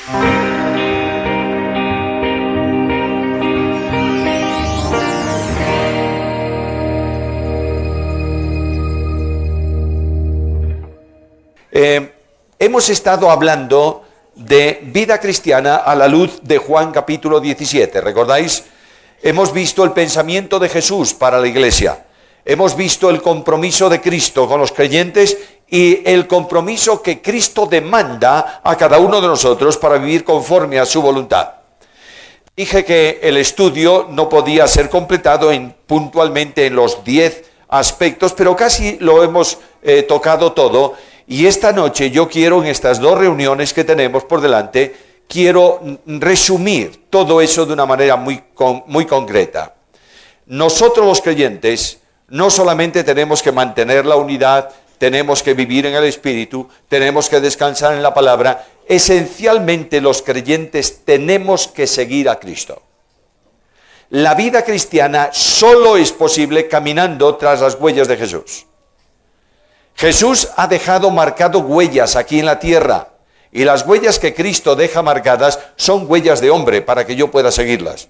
Hemos estado hablando de vida cristiana a la luz de Juan capítulo 17, ¿recordáis? Hemos visto el pensamiento de Jesús para la iglesia, hemos visto el compromiso de Cristo con los creyentes y el compromiso que Cristo demanda a cada uno de nosotros para vivir conforme a su voluntad. Dije que el estudio no podía ser completado puntualmente en los 10 aspectos, pero casi lo hemos tocado todo. Y esta noche yo quiero, en estas 2 reuniones que tenemos por delante, quiero resumir todo eso de una manera muy concreta. Nosotros los creyentes no solamente tenemos que mantener la unidad, tenemos que vivir en el Espíritu, tenemos que descansar en la palabra. Esencialmente los creyentes tenemos que seguir a Cristo. La vida cristiana solo es posible caminando tras las huellas de Jesús. Jesús ha dejado marcado huellas aquí en la tierra, y las huellas que Cristo deja marcadas son huellas de hombre para que yo pueda seguirlas.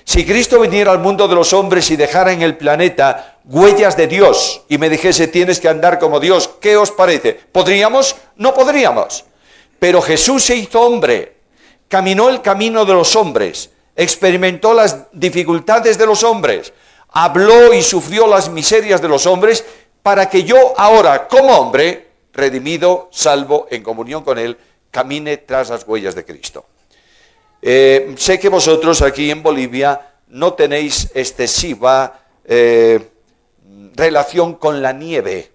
Si Cristo viniera al mundo de los hombres y dejara en el planeta huellas de Dios y me dijese tienes que andar como Dios, ¿qué os parece? ¿Podríamos? No podríamos. Pero Jesús se hizo hombre, caminó el camino de los hombres, experimentó las dificultades de los hombres, habló y sufrió las miserias de los hombres, para que yo ahora, como hombre, redimido, salvo, en comunión con Él, camine tras las huellas de Cristo. Sé que vosotros aquí en Bolivia no tenéis excesiva relación con la nieve,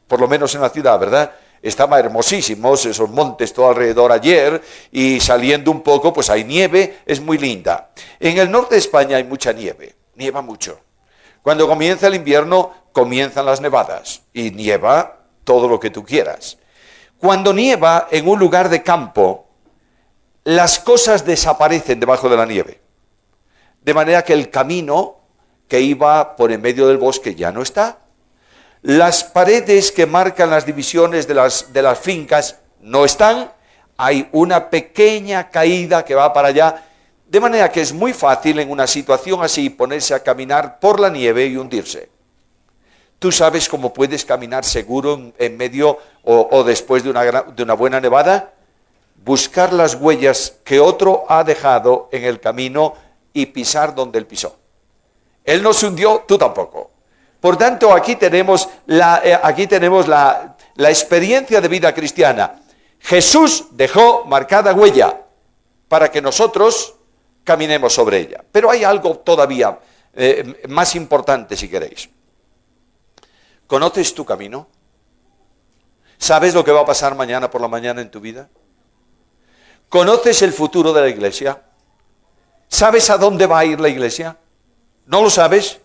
por lo menos en la ciudad, ¿verdad? Estaban hermosísimos esos montes todo alrededor ayer, y saliendo un poco, pues hay nieve, es muy linda. En el norte de España hay mucha nieve, nieva mucho. Cuando comienza el invierno, comienzan las nevadas, y nieva todo lo que tú quieras. Cuando nieva en un lugar de campo, las cosas desaparecen debajo de la nieve. De manera que el camino que iba por en medio del bosque ya no está. Las paredes que marcan las divisiones de las fincas no están. Hay una pequeña caída que va para allá. De manera que es muy fácil en una situación así ponerse a caminar por la nieve y hundirse. ¿Tú sabes cómo puedes caminar seguro en medio o después de una buena nevada? Buscar las huellas que otro ha dejado en el camino y pisar donde él pisó. Él no se hundió, tú tampoco. Por tanto, aquí tenemos la experiencia de vida cristiana. Jesús dejó marcada huella para que nosotros caminemos sobre ella. Pero hay algo todavía más importante, si queréis. ¿Conoces tu camino? ¿Sabes lo que va a pasar mañana por la mañana en tu vida? ¿Conoces el futuro de la iglesia? ¿Sabes a dónde va a ir la iglesia? ¿No lo sabes?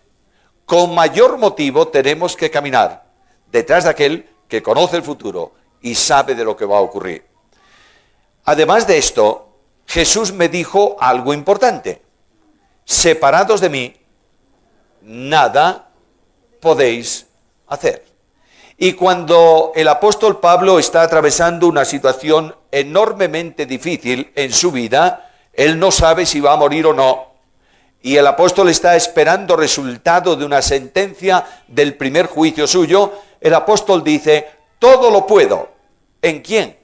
Con mayor motivo tenemos que caminar detrás de aquel que conoce el futuro y sabe de lo que va a ocurrir. Además de esto, Jesús me dijo algo importante. Separados de mí, nada podéis hacer. Y cuando el apóstol Pablo está atravesando una situación enormemente difícil en su vida, él no sabe si va a morir o no. Y el apóstol está esperando resultado de una sentencia del primer juicio suyo. El apóstol dice, todo lo puedo. ¿En quién?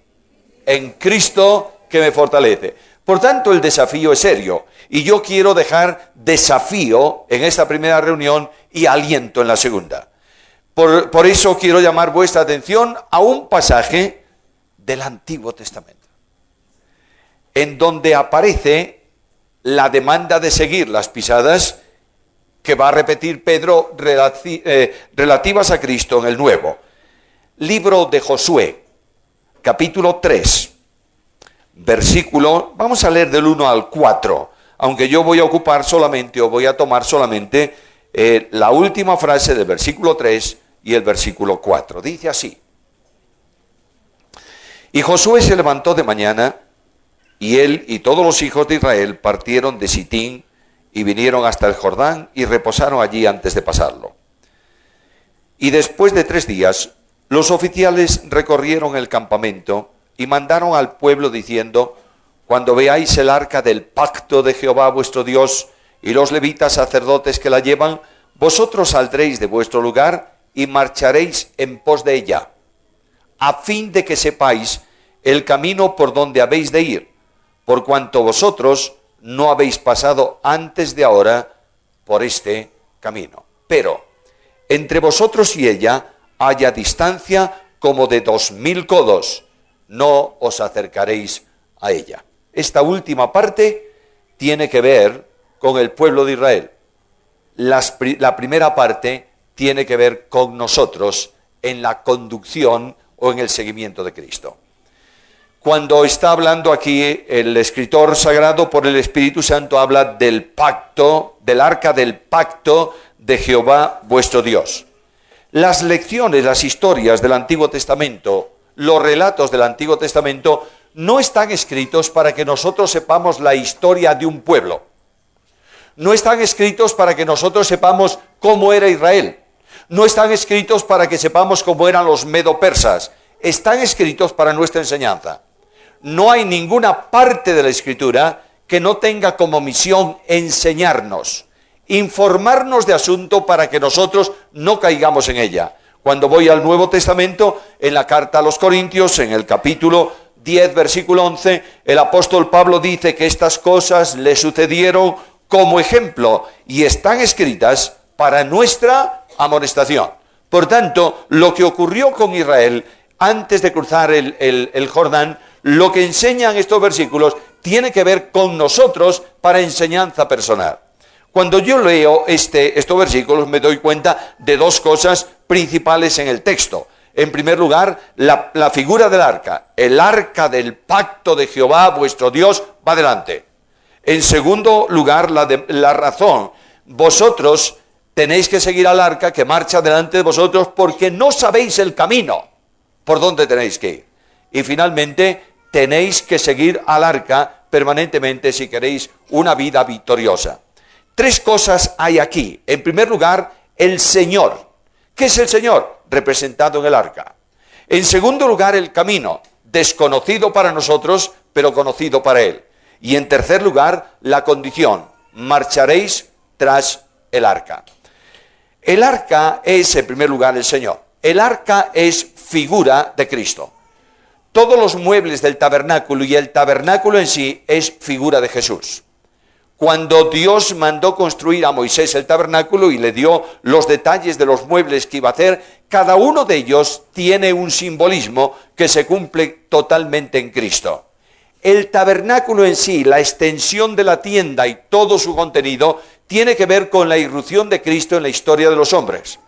En Cristo que me fortalece. Por tanto, el desafío es serio. Y yo quiero dejar desafío en esta primera reunión y aliento en la segunda. Por eso quiero llamar vuestra atención a un pasaje del Antiguo Testamento, en donde aparece la demanda de seguir las pisadas que va a repetir Pedro relativas a Cristo en el Nuevo. Libro de Josué, capítulo 3, versículo, vamos a leer del 1 al 4, aunque yo voy a ocupar solamente, o voy a tomar solamente la última frase del versículo 3 y el versículo 4. Dice así: Y Josué se levantó de mañana, y él y todos los hijos de Israel partieron de Sitín y vinieron hasta el Jordán y reposaron allí antes de pasarlo. Y después de 3 días, los oficiales recorrieron el campamento y mandaron al pueblo diciendo: cuando veáis el arca del pacto de Jehová vuestro Dios y los levitas sacerdotes que la llevan, vosotros saldréis de vuestro lugar y marcharéis en pos de ella, a fin de que sepáis el camino por donde habéis de ir, por cuanto vosotros no habéis pasado antes de ahora por este camino. Pero entre vosotros y ella haya distancia como de 2000 codos, no os acercaréis a ella. Esta última parte tiene que ver con el pueblo de Israel. La primera parte tiene que ver con nosotros en la conducción o en el seguimiento de Cristo. Cuando está hablando aquí el escritor sagrado por el Espíritu Santo, habla del pacto, del arca del pacto de Jehová vuestro Dios. Las lecciones, las historias del Antiguo Testamento, los relatos del Antiguo Testamento no están escritos para que nosotros sepamos la historia de un pueblo. No están escritos para que nosotros sepamos cómo era Israel. No están escritos para que sepamos cómo eran los medo-persas. Están escritos para nuestra enseñanza. No hay ninguna parte de la Escritura que no tenga como misión enseñarnos, informarnos de asunto para que nosotros no caigamos en ella. Cuando voy al Nuevo Testamento, en la carta a los Corintios, en el capítulo 10, versículo 11, el apóstol Pablo dice que estas cosas le sucedieron como ejemplo y están escritas para nuestra amonestación. Por tanto, lo que ocurrió con Israel antes de cruzar el Jordán, lo que enseñan estos versículos tiene que ver con nosotros para enseñanza personal. Cuando yo leo estos versículos me doy cuenta de dos cosas principales en el texto. En primer lugar, la figura del arca. El arca del pacto de Jehová vuestro Dios va delante. En segundo lugar, la razón. Vosotros tenéis que seguir al arca que marcha delante de vosotros porque no sabéis el camino por donde tenéis que ir. Y finalmente, tenéis que seguir al arca permanentemente si queréis una vida victoriosa. Tres cosas hay aquí. En primer lugar, el Señor. ¿Qué es el Señor? Representado en el arca. En segundo lugar, el camino, desconocido para nosotros, pero conocido para Él. Y en tercer lugar, la condición, marcharéis tras el arca. El arca es, en primer lugar, el Señor. El arca es figura de Cristo. Todos los muebles del tabernáculo y el tabernáculo en sí es figura de Jesús. Cuando Dios mandó construir a Moisés el tabernáculo y le dio los detalles de los muebles que iba a hacer, cada uno de ellos tiene un simbolismo que se cumple totalmente en Cristo. El tabernáculo en sí, la extensión de la tienda y todo su contenido, tiene que ver con la irrupción de Cristo en la historia de los hombres.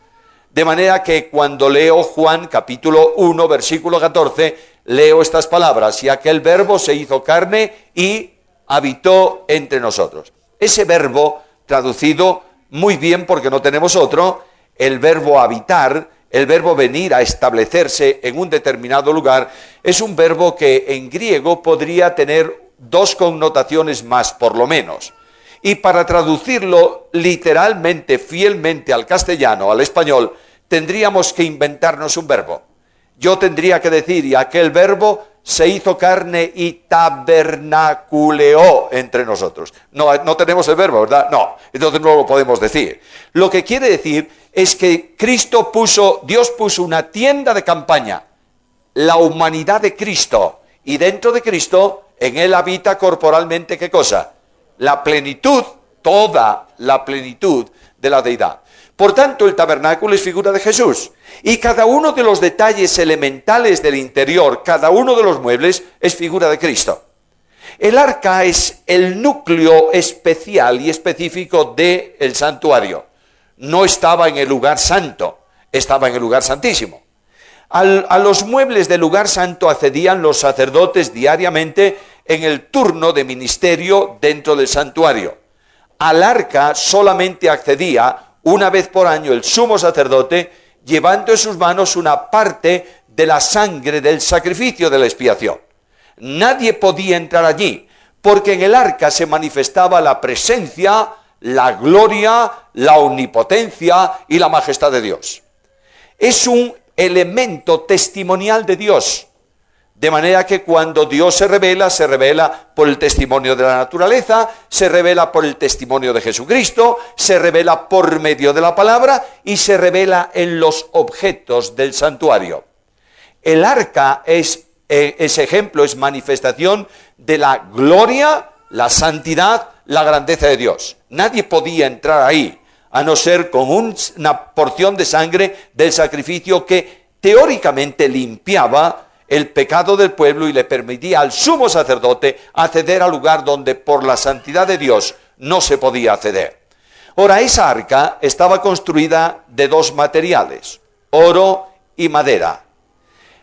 De manera que cuando leo Juan capítulo 1, versículo 14, leo estas palabras: y aquel verbo se hizo carne y habitó entre nosotros. Ese verbo, traducido muy bien porque no tenemos otro, el verbo habitar, el verbo venir a establecerse en un determinado lugar, es un verbo que en griego podría tener dos connotaciones más, por lo menos. Y para traducirlo literalmente, fielmente al castellano, al español, tendríamos que inventarnos un verbo. Yo tendría que decir: y aquel verbo se hizo carne y tabernaculeó entre nosotros. No tenemos el verbo, ¿verdad? No, entonces no lo podemos decir. Lo que quiere decir es que Dios puso una tienda de campaña, la humanidad de Cristo, y dentro de Cristo, en Él habita corporalmente, ¿qué cosa? La plenitud, toda la plenitud de la deidad. Por tanto, el tabernáculo es figura de Jesús. Y cada uno de los detalles elementales del interior, cada uno de los muebles, es figura de Cristo. El arca es el núcleo especial y específico del santuario. No estaba en el lugar santo, estaba en el lugar santísimo. A los muebles del lugar santo accedían los sacerdotes diariamente en el turno de ministerio dentro del santuario. Al arca solamente accedía una vez por año el sumo sacerdote, llevando en sus manos una parte de la sangre del sacrificio de la expiación. Nadie podía entrar allí, porque en el arca se manifestaba la presencia, la gloria, la omnipotencia y la majestad de Dios. Es un elemento testimonial de Dios. De manera que cuando Dios se revela por el testimonio de la naturaleza, se revela por el testimonio de Jesucristo, se revela por medio de la palabra y se revela en los objetos del santuario. El arca es ejemplo, es manifestación de la gloria, la santidad, la grandeza de Dios. Nadie podía entrar ahí, a no ser con una porción de sangre del sacrificio que teóricamente limpiaba el pecado del pueblo y le permitía al sumo sacerdote acceder al lugar donde por la santidad de Dios no se podía acceder. Ahora, esa arca estaba construida de dos materiales, oro y madera.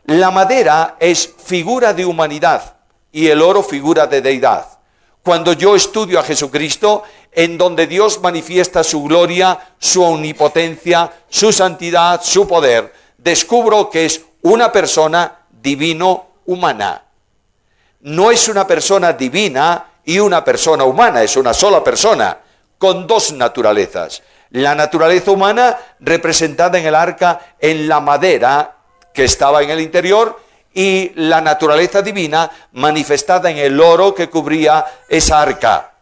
La madera es figura de humanidad y el oro figura de deidad. Cuando yo estudio a Jesucristo, en donde Dios manifiesta su gloria, su omnipotencia, su santidad, su poder, descubro que es una persona divino-humana. No es una persona divina y una persona humana, es una sola persona, con dos naturalezas. La naturaleza humana representada en el arca en la madera que estaba en el interior y la naturaleza divina manifestada en el oro que cubría esa arca.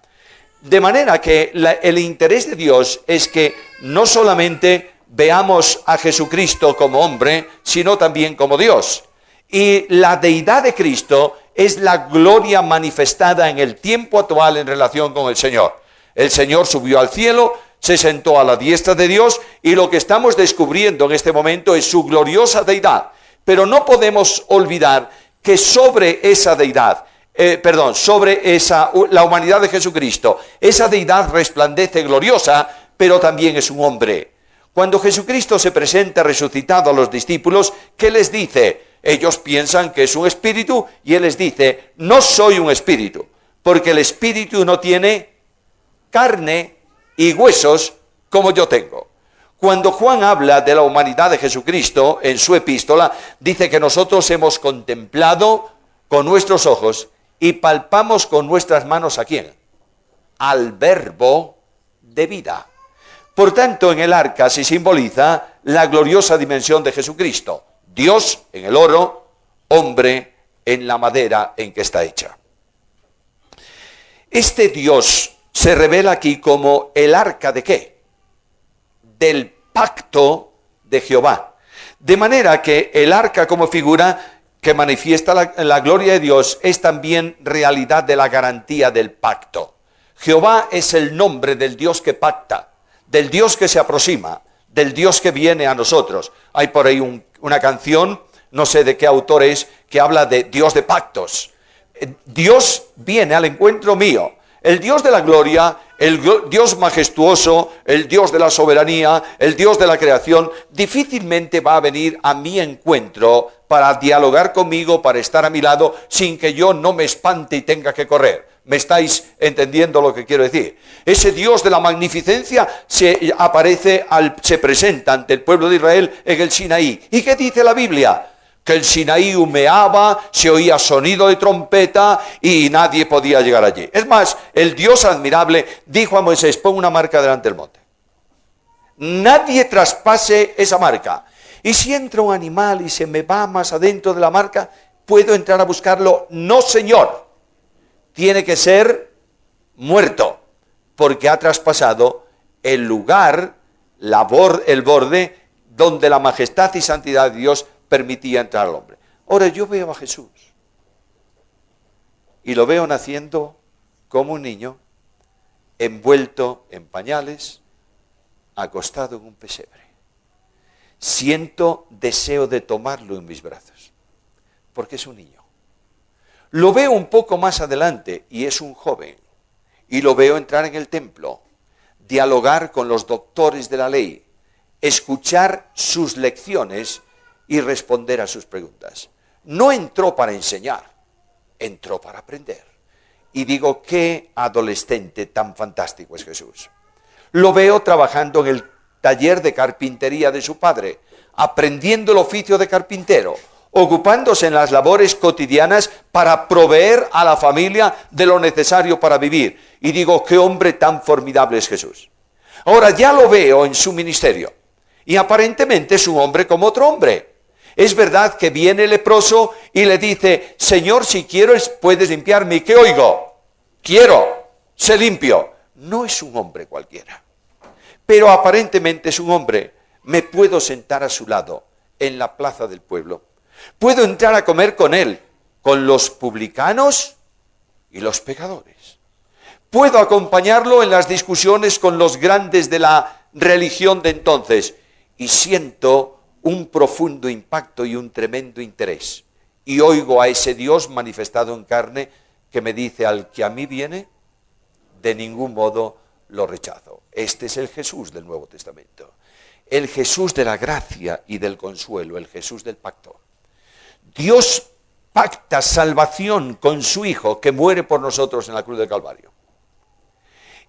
De manera que el interés de Dios es que no solamente veamos a Jesucristo como hombre, sino también como Dios. Y la deidad de Cristo es la gloria manifestada en el tiempo actual en relación con el Señor. El Señor subió al cielo, se sentó a la diestra de Dios y lo que estamos descubriendo en este momento es su gloriosa deidad. Pero no podemos olvidar que sobre esa deidad, la humanidad de Jesucristo, esa deidad resplandece gloriosa, pero también es un hombre. Cuando Jesucristo se presenta resucitado a los discípulos, ¿qué les dice? Ellos piensan que es un espíritu y Él les dice, no soy un espíritu, porque el espíritu no tiene carne y huesos como yo tengo. Cuando Juan habla de la humanidad de Jesucristo en su epístola, dice que nosotros hemos contemplado con nuestros ojos y palpamos con nuestras manos ¿a quién? Al verbo de vida. Por tanto, en el arca se simboliza la gloriosa dimensión de Jesucristo. Dios en el oro, hombre en la madera en que está hecha. Este Dios se revela aquí como el arca ¿de qué? Del pacto de Jehová. De manera que el arca como figura que manifiesta la gloria de Dios es también realidad de la garantía del pacto. Jehová es el nombre del Dios que pacta, del Dios que se aproxima, del Dios que viene a nosotros. Hay por ahí una canción, no sé de qué autor es, que habla de Dios de pactos. Dios viene al encuentro mío. El Dios de la gloria, el Dios majestuoso, el Dios de la soberanía, el Dios de la creación, difícilmente va a venir a mi encuentro para dialogar conmigo, para estar a mi lado, sin que yo no me espante y tenga que correr. ¿Me estáis entendiendo lo que quiero decir? Ese Dios de la magnificencia se presenta ante el pueblo de Israel en el Sinaí. ¿Y qué dice la Biblia? Que el Sinaí humeaba, se oía sonido de trompeta y nadie podía llegar allí. Es más, el Dios admirable dijo a Moisés, pon una marca delante del monte. Nadie traspase esa marca. Y si entra un animal y se me va más adentro de la marca, ¿puedo entrar a buscarlo? No, Señor. Tiene que ser muerto, porque ha traspasado el lugar, el borde, donde la majestad y santidad de Dios permitía entrar al hombre. Ahora yo veo a Jesús y lo veo naciendo como un niño, envuelto en pañales, acostado en un pesebre. Siento deseo de tomarlo en mis brazos, porque es un niño. Lo veo un poco más adelante y es un joven, y lo veo entrar en el templo, dialogar con los doctores de la ley, escuchar sus lecciones y responder a sus preguntas. No entró para enseñar, entró para aprender. Y digo, qué adolescente tan fantástico es Jesús. Lo veo trabajando en el taller de carpintería de su padre, aprendiendo el oficio de carpintero, ocupándose en las labores cotidianas para proveer a la familia de lo necesario para vivir. Y digo, qué hombre tan formidable es Jesús. Ahora ya lo veo en su ministerio, y aparentemente es un hombre como otro hombre. Es verdad que viene el leproso y le dice, Señor, si quieres puedes limpiarme. ¿Y qué oigo? Quiero, sé limpio. No es un hombre cualquiera, pero aparentemente es un hombre. Me puedo sentar a su lado en la plaza del pueblo. Puedo entrar a comer con él, con los publicanos y los pecadores. Puedo acompañarlo en las discusiones con los grandes de la religión de entonces. Y siento un profundo impacto y un tremendo interés. Y oigo a ese Dios manifestado en carne que me dice, al que a mí viene, de ningún modo lo rechazo. Este es el Jesús del Nuevo Testamento. El Jesús de la gracia y del consuelo, el Jesús del pacto. Dios pacta salvación con su Hijo que muere por nosotros en la cruz del Calvario.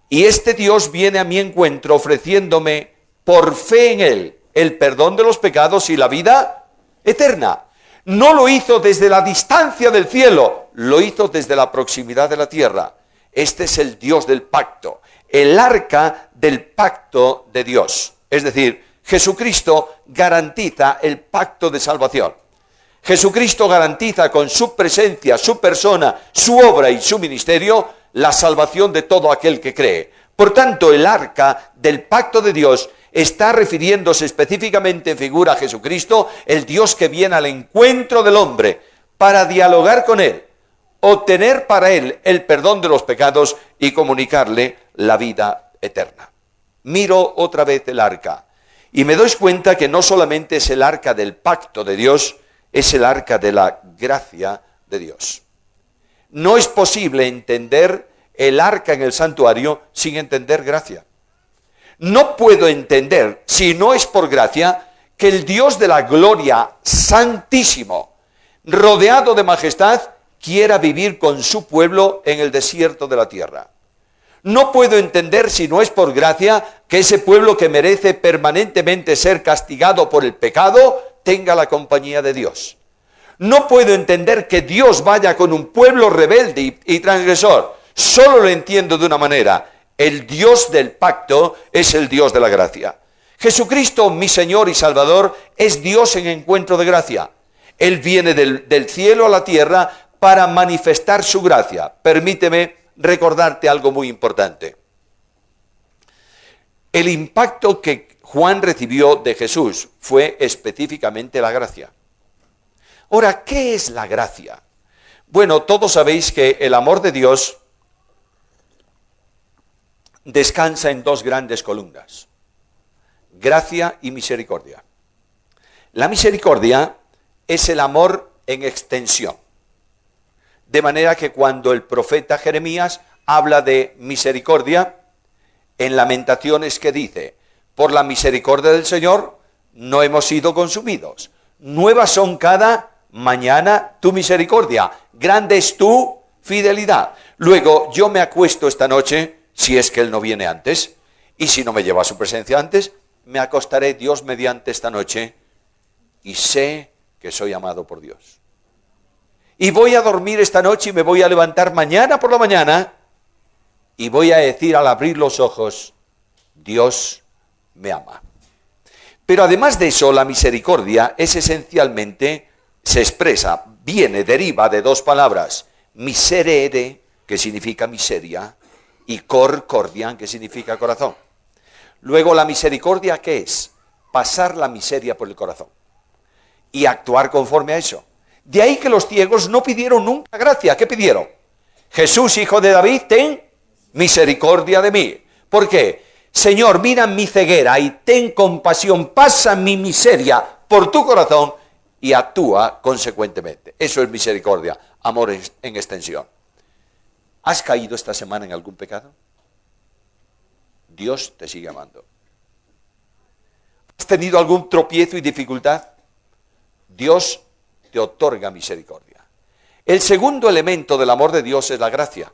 Y este Dios viene a mi encuentro ofreciéndome por fe en Él el perdón de los pecados y la vida eterna. No lo hizo desde la distancia del cielo, lo hizo desde la proximidad de la tierra. Este es el Dios del pacto, el arca del pacto de Dios. Es decir, Jesucristo garantiza el pacto de salvación. Jesucristo garantiza con su presencia, su persona, su obra y su ministerio la salvación de todo aquel que cree. Por tanto, el arca del pacto de Dios está refiriéndose específicamente en figura a Jesucristo, el Dios que viene al encuentro del hombre para dialogar con él, obtener para él el perdón de los pecados y comunicarle la vida eterna. Miro otra vez el arca y me doy cuenta que no solamente es el arca del pacto de Dios, es el arca de la gracia de Dios. No es posible entender el arca en el santuario sin entender gracia. No puedo entender, si no es por gracia, que el Dios de la gloria santísimo, rodeado de majestad, quiera vivir con su pueblo en el desierto de la tierra. No puedo entender, si no es por gracia, que ese pueblo que merece permanentemente ser castigado por el pecado, tenga la compañía de Dios. No puedo entender que Dios vaya con un pueblo rebelde y transgresor. Solo lo entiendo de una manera. El Dios del pacto es el Dios de la gracia. Jesucristo, mi Señor y Salvador, es Dios en encuentro de gracia. Él viene del cielo a la tierra para manifestar su gracia. Permíteme recordarte algo muy importante. El impacto que Juan recibió de Jesús fue específicamente la gracia. Ahora, ¿qué es la gracia? Bueno, todos sabéis que el amor de Dios descansa en dos grandes columnas: gracia y misericordia. La misericordia es el amor en extensión. De manera que cuando el profeta Jeremías habla de misericordia, en Lamentaciones que dice, por la misericordia del Señor no hemos sido consumidos. Nuevas son cada mañana tu misericordia. Grande es tu fidelidad. Luego yo me acuesto esta noche, si es que Él no viene antes, y si no me lleva a su presencia antes, me acostaré Dios mediante esta noche y sé que soy amado por Dios. Y voy a dormir esta noche y me voy a levantar mañana por la mañana y voy a decir al abrir los ojos, Dios me ama. Pero además de eso, la misericordia es esencialmente, se expresa, deriva de dos palabras, miserere, que significa miseria, y cordian, que significa corazón. Luego, la misericordia, ¿qué es? Pasar la miseria por el corazón y actuar conforme a eso. De ahí que los ciegos no pidieron nunca gracia. ¿Qué pidieron? Jesús, hijo de David, ten misericordia de mí. ¿Por qué? Señor, mira mi ceguera y ten compasión, pasa mi miseria por tu corazón y actúa consecuentemente. Eso es misericordia, amor en extensión. ¿Has caído esta semana en algún pecado? Dios te sigue amando. ¿Has tenido algún tropiezo y dificultad? Dios te otorga misericordia. El segundo elemento del amor de Dios es la gracia.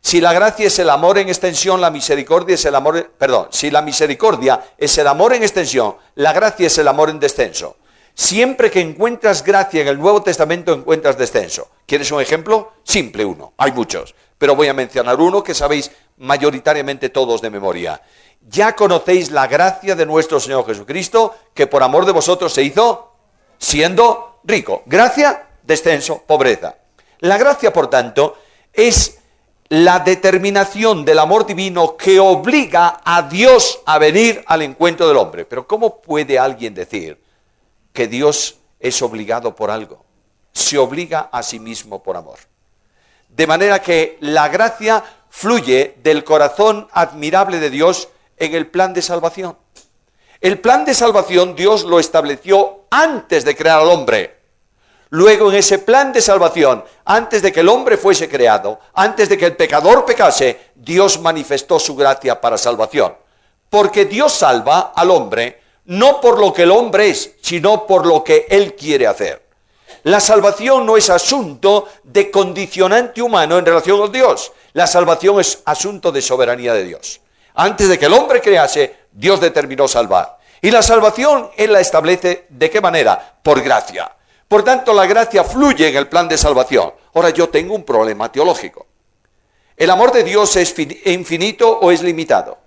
Si la gracia es el amor en extensión, la misericordia es el amor, si la misericordia es el amor en extensión, la gracia es el amor en descenso. Siempre que encuentras gracia en el Nuevo Testamento, encuentras descenso. ¿Quieres un ejemplo? Simple uno, hay muchos, pero voy a mencionar uno que sabéis mayoritariamente todos de memoria. Ya conocéis la gracia de nuestro Señor Jesucristo, que por amor de vosotros se hizo siendo rico. Gracia, descenso, pobreza. La gracia, por tanto, es la determinación del amor divino que obliga a Dios a venir al encuentro del hombre. Pero ¿cómo puede alguien decir que Dios es obligado por algo? Se obliga a sí mismo por amor. De manera que la gracia fluye del corazón admirable de Dios en el plan de salvación. El plan de salvación Dios lo estableció antes de crear al hombre. Luego en ese plan de salvación, antes de que el hombre fuese creado, antes de que el pecador pecase, Dios manifestó su gracia para salvación. Porque Dios salva al hombre no por lo que el hombre es, sino por lo que Él quiere hacer. La salvación no es asunto de condicionante humano en relación con Dios. La salvación es asunto de soberanía de Dios. Antes de que el hombre crease, Dios determinó salvar. Y la salvación Él la establece ¿de qué manera? Por gracia. Por tanto, la gracia fluye en el plan de salvación. Ahora, yo tengo un problema teológico. ¿El amor de Dios es infinito o es limitado?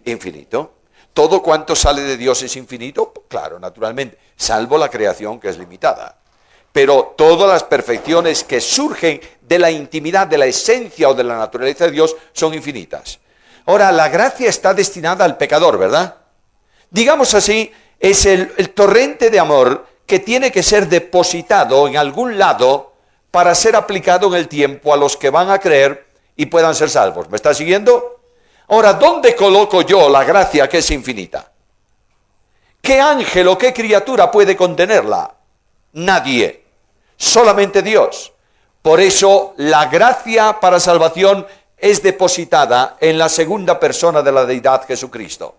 Infinito. ¿Todo cuanto sale de Dios es infinito? Claro, naturalmente, salvo la creación que es limitada. Pero todas las perfecciones que surgen de la intimidad, de la esencia o de la naturaleza de Dios son infinitas. Ahora, la gracia está destinada al pecador, ¿verdad? Digamos así, es el torrente de amor que tiene que ser depositado en algún lado para ser aplicado en el tiempo a los que van a creer y puedan ser salvos. ¿Me está siguiendo? Ahora, ¿dónde coloco yo la gracia que es infinita? ¿Qué ángel o qué criatura puede contenerla? Nadie, solamente Dios. Por eso la gracia para salvación es depositada en la segunda persona de la deidad, Jesucristo.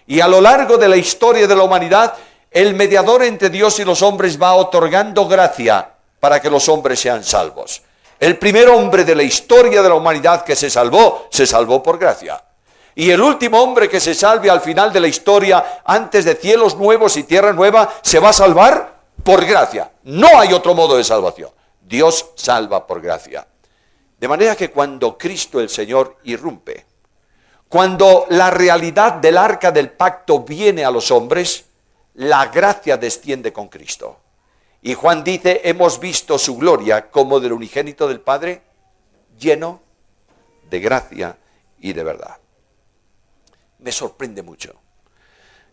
Y a lo largo de la historia de la humanidad, el mediador entre Dios y los hombres va otorgando gracia para que los hombres sean salvos. El primer hombre de la historia de la humanidad que se salvó por gracia. Y el último hombre que se salve al final de la historia, antes de cielos nuevos y tierra nueva, se va a salvar por gracia. No hay otro modo de salvación. Dios salva por gracia. De manera que cuando Cristo el Señor irrumpe, cuando la realidad del arca del pacto viene a los hombres, la gracia desciende con Cristo. Y Juan dice, hemos visto su gloria como del unigénito del Padre, lleno de gracia y de verdad. Me sorprende mucho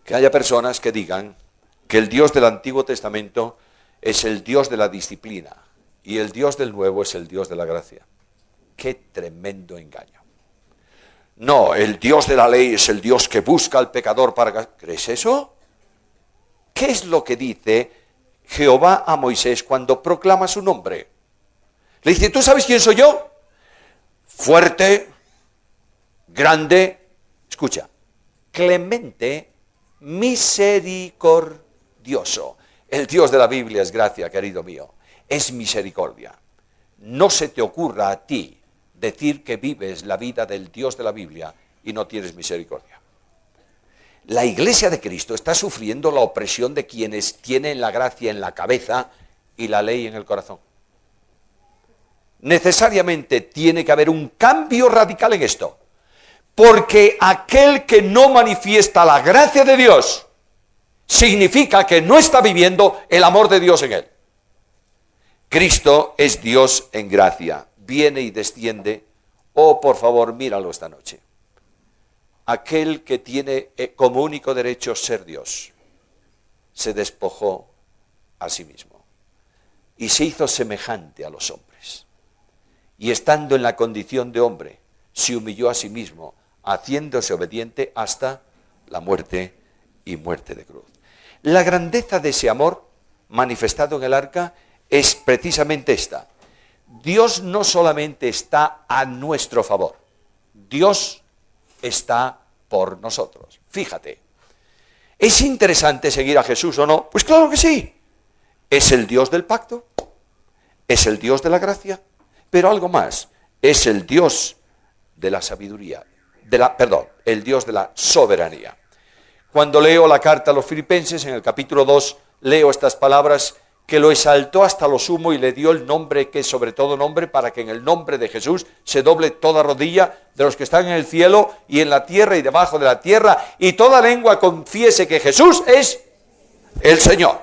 que haya personas que digan que el Dios del Antiguo Testamento es el Dios de la disciplina y el Dios del Nuevo es el Dios de la gracia. ¡Qué tremendo engaño! No, el Dios de la ley es el Dios que busca al pecador para... ¿Crees eso? ¿Qué es lo que dice Jehová a Moisés cuando proclama su nombre? Le dice, ¿tú sabes quién soy yo? Fuerte, grande, escucha, clemente, misericordioso. El Dios de la Biblia es gracia, querido mío, es misericordia. No se te ocurra a ti decir que vives la vida del Dios de la Biblia y no tienes misericordia. La Iglesia de Cristo está sufriendo la opresión de quienes tienen la gracia en la cabeza y la ley en el corazón. Necesariamente tiene que haber un cambio radical en esto, porque aquel que no manifiesta la gracia de Dios significa que no está viviendo el amor de Dios en él. Cristo es Dios en gracia, viene y desciende. Oh, por favor, míralo esta noche. Aquel que tiene como único derecho ser Dios, se despojó a sí mismo y se hizo semejante a los hombres. Y estando en la condición de hombre, se humilló a sí mismo, haciéndose obediente hasta la muerte y muerte de cruz. La grandeza de ese amor manifestado en el arca es precisamente esta. Dios no solamente está a nuestro favor, Dios está por nosotros. Fíjate, ¿es interesante seguir a Jesús o no? Pues claro que sí. Es el Dios del pacto, es el Dios de la gracia, pero algo más, es el Dios de la sabiduría, el Dios de la soberanía. Cuando leo la carta a los Filipenses, en el capítulo 2, leo estas palabras, que lo exaltó hasta lo sumo y le dio el nombre que es sobre todo nombre, para que en el nombre de Jesús se doble toda rodilla de los que están en el cielo y en la tierra y debajo de la tierra, y toda lengua confiese que Jesús es el Señor.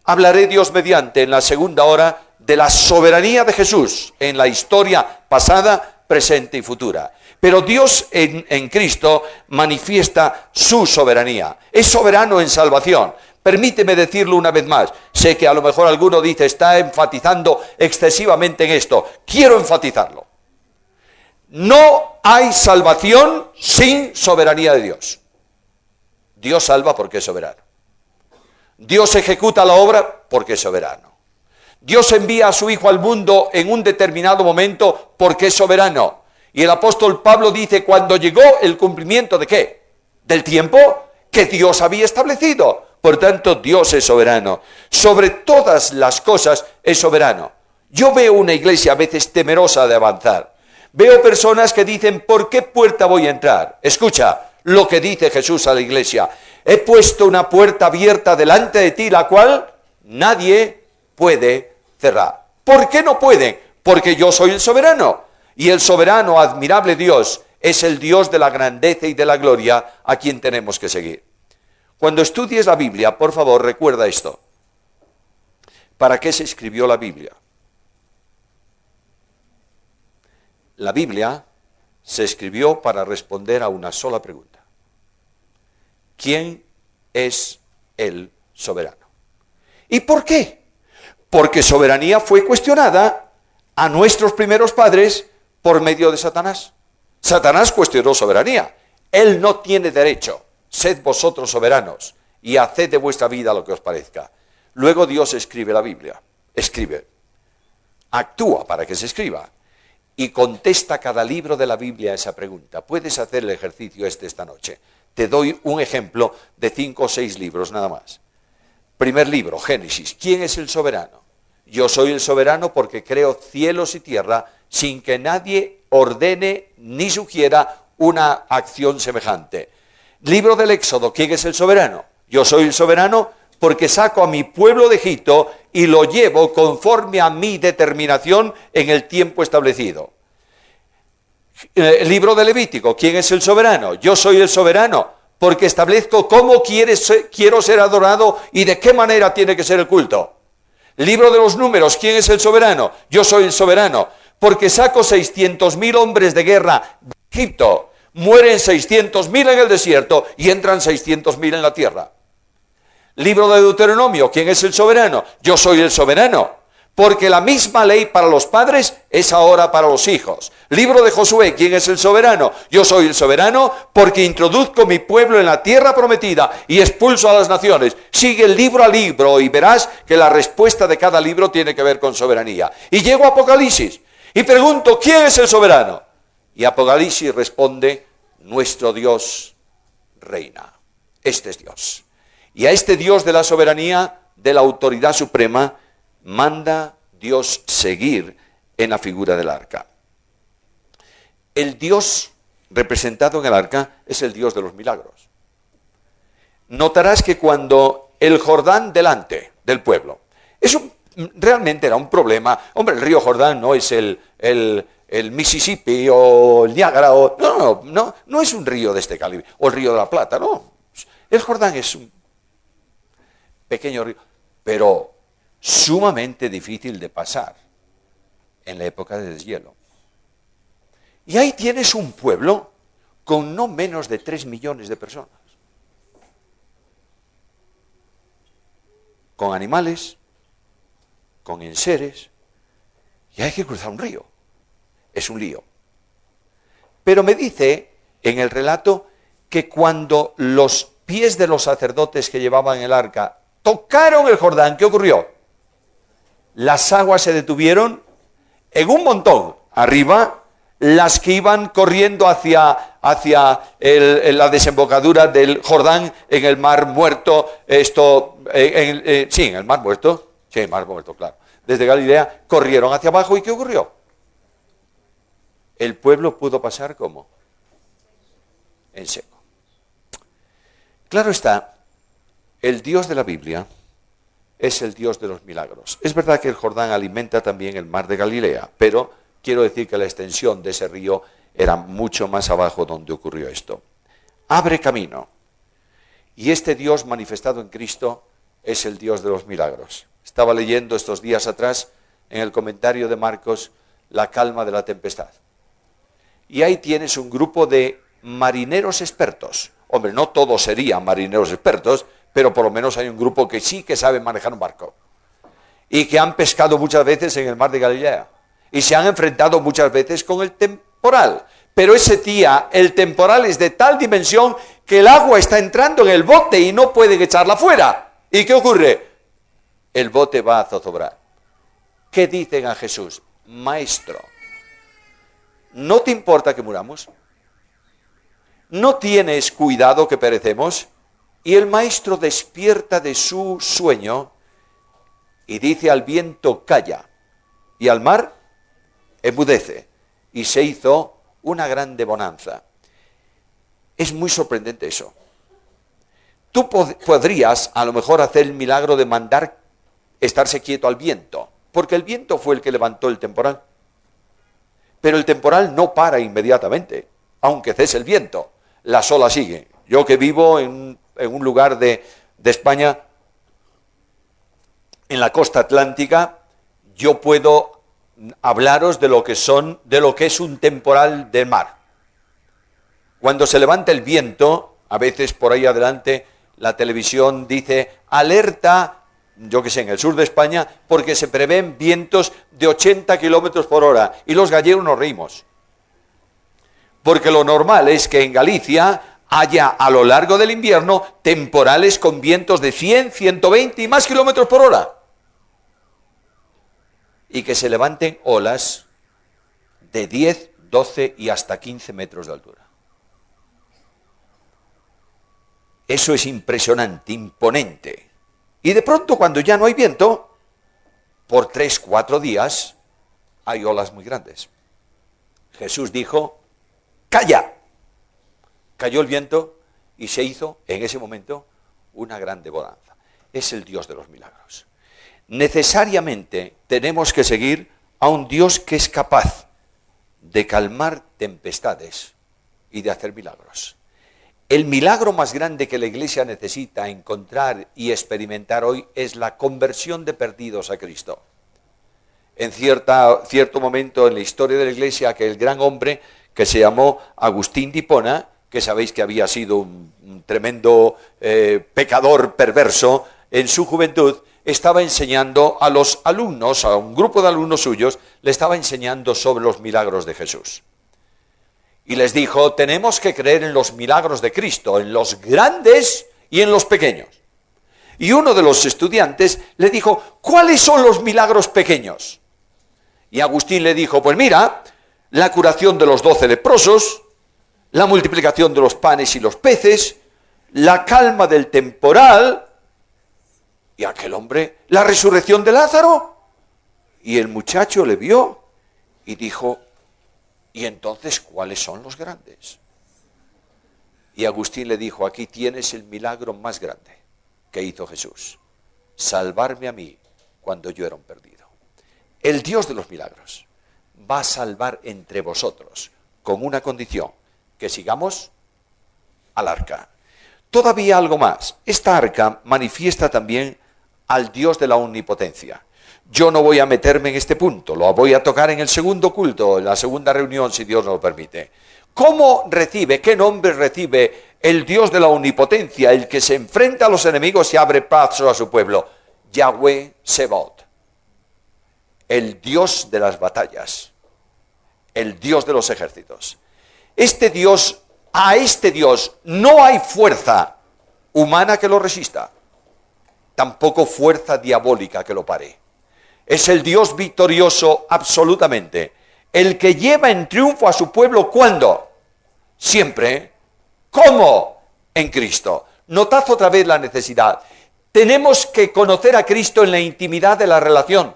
Hablaré, Dios mediante, en la segunda hora de la soberanía de Jesús en la historia pasada, presente y futura. Pero Dios en Cristo manifiesta su soberanía. Es soberano en salvación. Permíteme decirlo una vez más. Sé que a lo mejor alguno dice, está enfatizando excesivamente en esto. Quiero enfatizarlo. No hay salvación sin soberanía de Dios. Dios salva porque es soberano. Dios ejecuta la obra porque es soberano. Dios envía a su Hijo al mundo en un determinado momento porque es soberano. Y el apóstol Pablo dice, cuando llegó el cumplimiento ¿de qué? Del tiempo que Dios había establecido. Por tanto, Dios es soberano. Sobre todas las cosas es soberano. Yo veo una iglesia a veces temerosa de avanzar. Veo personas que dicen, ¿por qué puerta voy a entrar? Escucha lo que dice Jesús a la iglesia. He puesto una puerta abierta delante de ti, la cual nadie puede cerrar. ¿Por qué no pueden? Porque yo soy el soberano. Y el soberano, admirable Dios, es el Dios de la grandeza y de la gloria a quien tenemos que seguir. Cuando estudies la Biblia, por favor, recuerda esto. ¿Para qué se escribió la Biblia? La Biblia se escribió para responder a una sola pregunta. ¿Quién es el soberano? ¿Y por qué? Porque soberanía fue cuestionada a nuestros primeros padres por medio de Satanás. Satanás cuestionó soberanía. Él no tiene derecho. Sed vosotros soberanos y haced de vuestra vida lo que os parezca. Luego Dios escribe la Biblia. Escribe. Actúa para que se escriba. Y contesta cada libro de la Biblia esa pregunta. Puedes hacer el ejercicio esta noche. Te doy un ejemplo de 5 o 6 libros nada más. Primer libro, Génesis. ¿Quién es el soberano? Yo soy el soberano porque creo cielos y tierra sin que nadie ordene ni sugiera una acción semejante. Libro del Éxodo. ¿Quién es el soberano? Yo soy el soberano porque saco a mi pueblo de Egipto y lo llevo conforme a mi determinación en el tiempo establecido. Libro de Levítico. ¿Quién es el soberano? Yo soy el soberano porque establezco cómo quiero ser adorado y de qué manera tiene que ser el culto. Libro de los Números. ¿Quién es el soberano? Yo soy el soberano porque saco 600.000 hombres de guerra de Egipto. Mueren 600.000 en el desierto y entran 600.000 en la tierra. Libro de Deuteronomio. ¿Quién es el soberano? Yo soy el soberano porque la misma ley para los padres es ahora para los hijos. Libro de Josué. ¿Quién es el soberano? Yo soy el soberano porque introduzco mi pueblo en la tierra prometida y expulso a las naciones. Sigue el libro a libro y verás que la respuesta de cada libro tiene que ver con soberanía. Y llego a Apocalipsis y pregunto, ¿quién es el soberano? Y Apocalipsis responde, nuestro Dios reina. Este es Dios. Y a este Dios de la soberanía, de la autoridad suprema, manda Dios seguir en la figura del arca. El Dios representado en el arca es el Dios de los milagros. Notarás que cuando el Jordán delante del pueblo, realmente era un problema. Hombre, el río Jordán no es el Mississippi o el Niágara, no es un río de este calibre, o el río de la Plata, no. El Jordán es un pequeño río, pero sumamente difícil de pasar en la época de deshielo. Y ahí tienes un pueblo con no menos de 3 millones de personas, con animales, con enseres, y hay que cruzar un río. Es un lío. Pero me dice en el relato que cuando los pies de los sacerdotes que llevaban el arca tocaron el Jordán, ¿qué ocurrió? Las aguas se detuvieron en un montón. Arriba, las que iban corriendo hacia la desembocadura del Jordán en el Mar Muerto, en el Mar Muerto, sí, el Mar Muerto, claro. Desde Galilea corrieron hacia abajo, ¿y qué ocurrió? El pueblo pudo pasar ¿cómo? En seco. Claro está, el Dios de la Biblia es el Dios de los milagros. Es verdad que el Jordán alimenta también el mar de Galilea, pero quiero decir que la extensión de ese río era mucho más abajo donde ocurrió esto. Abre camino. Y este Dios manifestado en Cristo es el Dios de los milagros. Estaba leyendo estos días atrás en el comentario de Marcos la calma de la tempestad. Y ahí tienes un grupo de marineros expertos. Hombre, no todos serían marineros expertos, pero por lo menos hay un grupo que sí que sabe manejar un barco. Y que han pescado muchas veces en el mar de Galilea. Y se han enfrentado muchas veces con el temporal. Pero ese día el temporal es de tal dimensión que el agua está entrando en el bote y no pueden echarla fuera. ¿Y qué ocurre? El bote va a zozobrar. ¿Qué dicen a Jesús? Maestro, ¿no te importa que muramos? ¿No tienes cuidado que perecemos? Y el maestro despierta de su sueño y dice al viento, calla, y al mar, enmudece. Y se hizo una grande bonanza. Es muy sorprendente eso. Tú podrías a lo mejor hacer el milagro de mandar estarse quieto al viento, porque el viento fue el que levantó el temporal. Pero el temporal no para inmediatamente, aunque cese el viento, las olas siguen. Yo que vivo en un lugar de España, en la costa atlántica, yo puedo hablaros de lo que es un temporal del mar. Cuando se levanta el viento, a veces por ahí adelante la televisión dice alerta, yo que sé, en el sur de España, porque se prevén vientos de 80 kilómetros por hora, y los gallegos nos reímos. Porque lo normal es que en Galicia haya a lo largo del invierno temporales con vientos de 100, 120 y más kilómetros por hora. Y que se levanten olas de 10, 12 y hasta 15 metros de altura. Eso es impresionante, imponente. Y de pronto, cuando ya no hay viento, por 3, 4 días, hay olas muy grandes. Jesús dijo, ¡calla! Cayó el viento y se hizo, en ese momento, una grande bonanza. Es el Dios de los milagros. Necesariamente tenemos que seguir a un Dios que es capaz de calmar tempestades y de hacer milagros. El milagro más grande que la Iglesia necesita encontrar y experimentar hoy es la conversión de perdidos a Cristo. En cierto momento en la historia de la Iglesia, aquel gran hombre que se llamó Agustín de Hipona, que sabéis que había sido un tremendo pecador perverso en su juventud, estaba enseñando a los alumnos, a un grupo de alumnos suyos, le estaba enseñando sobre los milagros de Jesús. Y les dijo, tenemos que creer en los milagros de Cristo, en los grandes y en los pequeños. Y uno de los estudiantes le dijo, ¿cuáles son los milagros pequeños? Y Agustín le dijo, pues mira, la curación de los 12 leprosos, la multiplicación de los panes y los peces, la calma del temporal, y aquel hombre, la resurrección de Lázaro. Y el muchacho le vio y dijo, ¿y entonces cuáles son los grandes? Y Agustín le dijo, aquí tienes el milagro más grande que hizo Jesús, salvarme a mí cuando yo era un perdido. El Dios de los milagros va a salvar entre vosotros con una condición, que sigamos al arca. Todavía algo más, esta arca manifiesta también al Dios de la omnipotencia. Yo no voy a meterme en este punto, lo voy a tocar en el segundo culto, en la segunda reunión, si Dios nos lo permite. ¿Cómo recibe, qué nombre recibe el Dios de la omnipotencia, el que se enfrenta a los enemigos y abre paso a su pueblo? Yahweh Sebaot, el Dios de las batallas, el Dios de los ejércitos. A este Dios no hay fuerza humana que lo resista, tampoco fuerza diabólica que lo pare. Es el Dios victorioso absolutamente, el que lleva en triunfo a su pueblo, ¿cuándo? Siempre. ¿Cómo? En Cristo. Notad otra vez la necesidad. Tenemos que conocer a Cristo en la intimidad de la relación.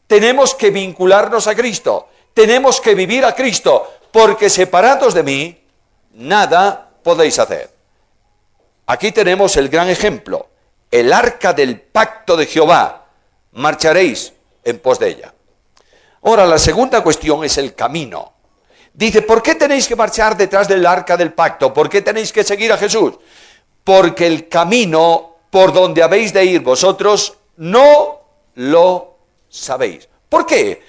Tenemos que vincularnos a Cristo. Tenemos que vivir a Cristo, porque separados de mí, nada podéis hacer. Aquí tenemos el gran ejemplo, el arca del pacto de Jehová. Marcharéis en pos de ella. Ahora, la segunda cuestión es el camino. Dice, ¿por qué tenéis que marchar detrás del arca del pacto? ¿Por qué tenéis que seguir a Jesús? Porque el camino por donde habéis de ir vosotros, no lo sabéis. ¿Por qué?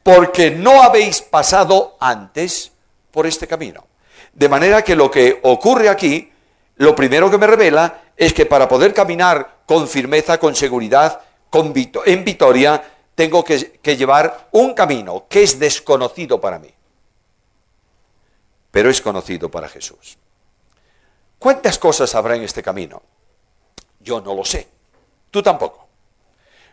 Porque no habéis pasado antes por este camino. De manera que lo que ocurre aquí, lo primero que me revela es que para poder caminar con firmeza, con seguridad, en victoria, tengo que llevar un camino que es desconocido para mí, pero es conocido para Jesús. ¿Cuántas cosas habrá en este camino? Yo no lo sé, tú tampoco.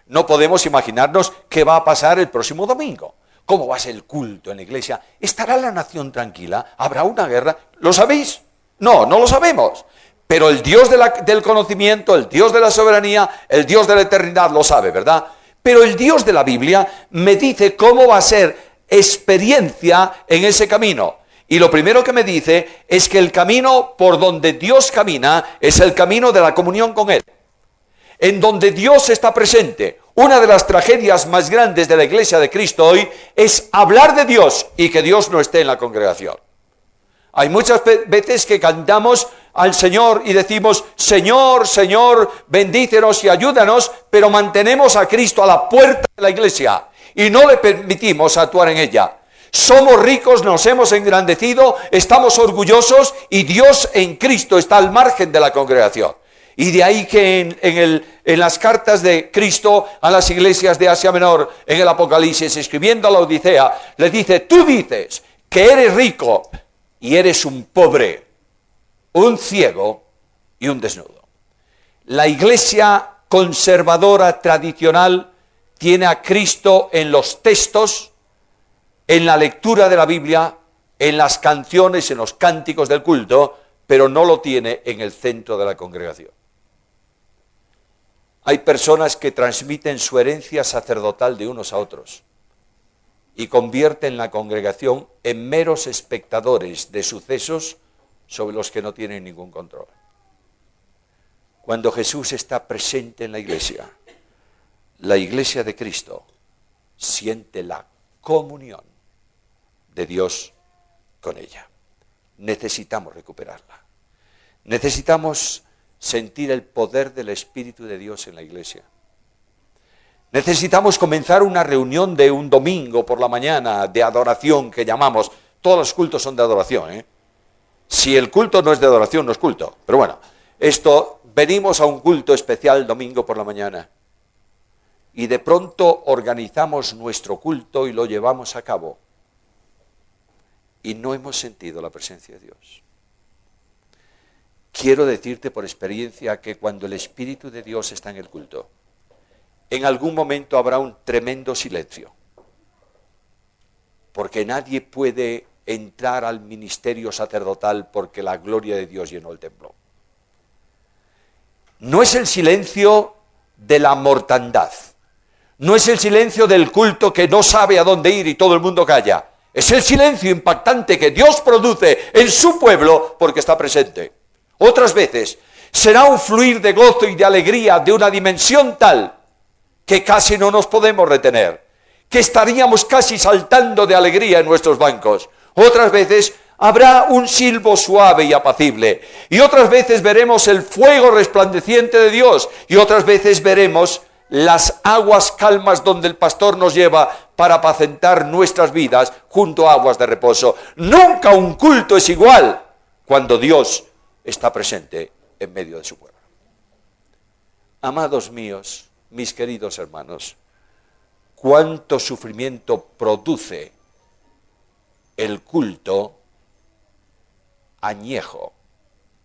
No podemos imaginarnos qué va a pasar el próximo domingo. ¿Cómo va a ser el culto en la iglesia? ¿Estará la nación tranquila? ¿Habrá una guerra? ¿Lo sabéis? No, no lo sabemos. Pero el Dios del conocimiento, el Dios de la soberanía, el Dios de la eternidad lo sabe, ¿verdad? Pero el Dios de la Biblia me dice cómo va a ser experiencia en ese camino. Y lo primero que me dice es que el camino por donde Dios camina es el camino de la comunión con Él. En donde Dios está presente. Una de las tragedias más grandes de la Iglesia de Cristo hoy es hablar de Dios y que Dios no esté en la congregación. Hay muchas veces que cantamos al Señor y decimos, Señor, Señor, bendícenos y ayúdanos, pero mantenemos a Cristo a la puerta de la iglesia y no le permitimos actuar en ella. Somos ricos, nos hemos engrandecido, estamos orgullosos y Dios en Cristo está al margen de la congregación. Y de ahí que en las cartas de Cristo a las iglesias de Asia Menor, en el Apocalipsis, escribiendo a la Odisea, le dice, tú dices que eres rico y eres un pobre, un ciego y un desnudo. La iglesia conservadora tradicional tiene a Cristo en los textos, en la lectura de la Biblia, en las canciones, en los cánticos del culto, pero no lo tiene en el centro de la congregación. Hay personas que transmiten su herencia sacerdotal de unos a otros y convierten la congregación en meros espectadores de sucesos sobre los que no tienen ningún control. Cuando Jesús está presente en la iglesia de Cristo siente la comunión de Dios con ella. Necesitamos recuperarla. Necesitamos sentir el poder del Espíritu de Dios en la iglesia. Necesitamos comenzar una reunión de un domingo por la mañana de adoración que llamamos. Todos los cultos son de adoración, ¿eh? Si el culto no es de adoración, no es culto. Pero bueno, venimos a un culto especial domingo por la mañana y de pronto organizamos nuestro culto y lo llevamos a cabo y no hemos sentido la presencia de Dios. Quiero decirte por experiencia que cuando el Espíritu de Dios está en el culto, en algún momento habrá un tremendo silencio, porque nadie puede entrar al ministerio sacerdotal porque la gloria de Dios llenó el templo. No es el silencio de la mortandad, no es el silencio del culto que no sabe a dónde ir y todo el mundo calla, es el silencio impactante que Dios produce en su pueblo porque está presente. Otras veces será un fluir de gozo y de alegría de una dimensión tal que casi no nos podemos retener, que estaríamos casi saltando de alegría en nuestros bancos. Otras veces habrá un silbo suave y apacible, y otras veces veremos el fuego resplandeciente de Dios, y otras veces veremos las aguas calmas donde el pastor nos lleva para apacentar nuestras vidas junto a aguas de reposo. Nunca un culto es igual cuando Dios está presente en medio de su pueblo. Amados míos, mis queridos hermanos, cuánto sufrimiento produce el culto añejo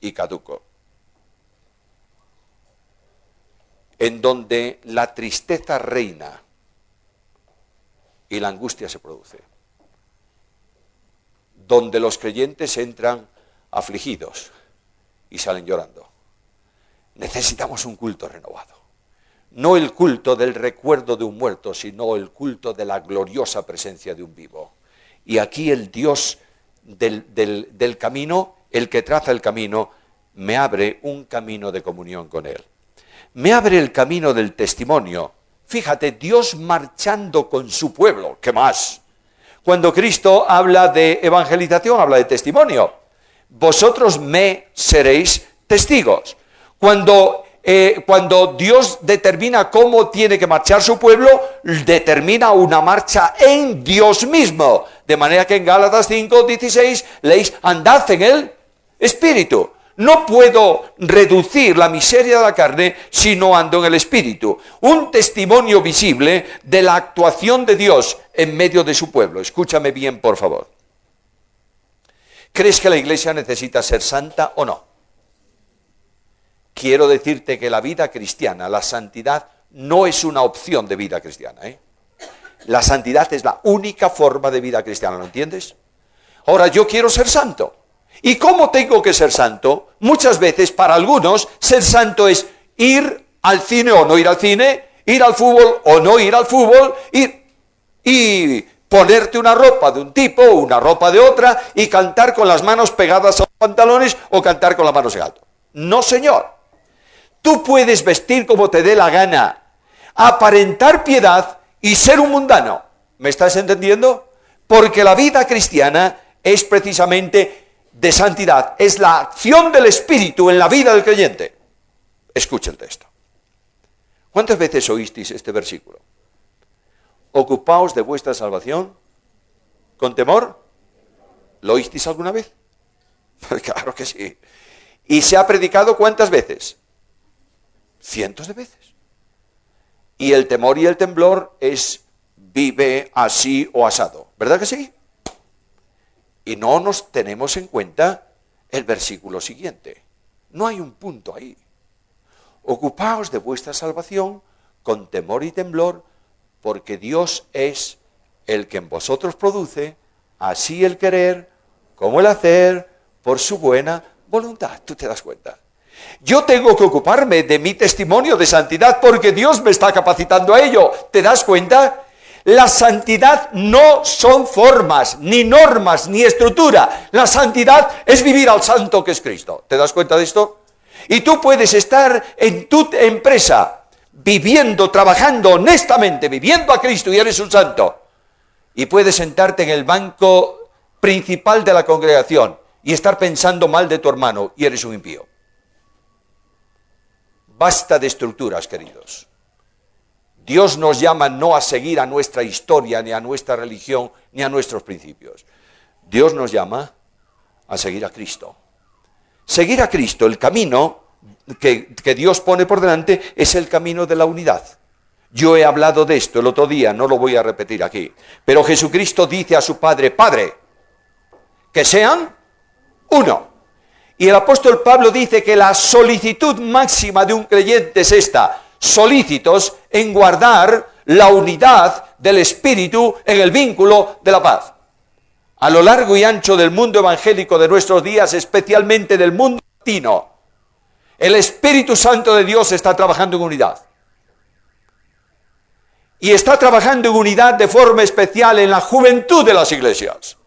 y caduco, en donde la tristeza reina y la angustia se produce, donde los creyentes entran afligidos y salen llorando. Necesitamos un culto renovado. No el culto del recuerdo de un muerto, sino el culto de la gloriosa presencia de un vivo. Y aquí el Dios del camino, el que traza el camino, me abre un camino de comunión con Él. Me abre el camino del testimonio. Fíjate, Dios marchando con su pueblo. ¿Qué más? Cuando Cristo habla de evangelización, habla de testimonio. Vosotros me seréis testigos. Cuando cuando Dios determina cómo tiene que marchar su pueblo, determina una marcha en Dios mismo. De manera que en Gálatas 5:16 leéis, andad en el Espíritu. No puedo reducir la miseria de la carne si no ando en el Espíritu. Un testimonio visible de la actuación de Dios en medio de su pueblo. Escúchame bien, por favor. ¿Crees que la iglesia necesita ser santa o no? Quiero decirte que la vida cristiana, la santidad, no es una opción de vida cristiana. La santidad es la única forma de vida cristiana, ¿lo entiendes? Ahora, yo quiero ser santo. ¿Y cómo tengo que ser santo? Muchas veces, para algunos, ser santo es ir al cine o no ir al cine, ir al fútbol o no ir al fútbol, y ponerte una ropa de un tipo, una ropa de otra, y cantar con las manos pegadas a los pantalones o cantar con las manos en alto. No, señor. Tú puedes vestir como te dé la gana, aparentar piedad y ser un mundano. ¿Me estás entendiendo? Porque la vida cristiana es precisamente de santidad, es la acción del Espíritu en la vida del creyente. Escucha el texto. ¿Cuántas veces oísteis este versículo? Ocupaos de vuestra salvación con temor. ¿Lo oísteis alguna vez? Pues claro que sí. ¿Y se ha predicado cuántas veces? Cientos de veces. Y el temor y el temblor es vive así o asado. ¿Verdad que sí? Y no nos tenemos en cuenta el versículo siguiente. No hay un punto ahí. Ocupaos de vuestra salvación con temor y temblor, porque Dios es el que en vosotros produce así el querer como el hacer por su buena voluntad. ¿Tú te das cuenta? Yo tengo que ocuparme de mi testimonio de santidad porque Dios me está capacitando a ello. ¿Te das cuenta? La santidad no son formas, ni normas, ni estructura. La santidad es vivir al santo que es Cristo. ¿Te das cuenta de esto? Y tú puedes estar en tu empresa viviendo, trabajando honestamente, viviendo a Cristo y eres un santo. Y puedes sentarte en el banco principal de la congregación y estar pensando mal de tu hermano y eres un impío. Basta de estructuras, queridos. Dios nos llama no a seguir a nuestra historia, ni a nuestra religión, ni a nuestros principios. Dios nos llama a seguir a Cristo. Seguir a Cristo, el camino que Dios pone por delante, es el camino de la unidad. Yo he hablado de esto el otro día, no lo voy a repetir aquí. Pero Jesucristo dice a su Padre, Padre, que sean uno. Y el apóstol Pablo dice que la solicitud máxima de un creyente es esta: solícitos en guardar la unidad del Espíritu en el vínculo de la paz. A lo largo y ancho del mundo evangélico de nuestros días, especialmente del mundo latino, el Espíritu Santo de Dios está trabajando en unidad. Y está trabajando en unidad de forma especial en la juventud de las iglesias.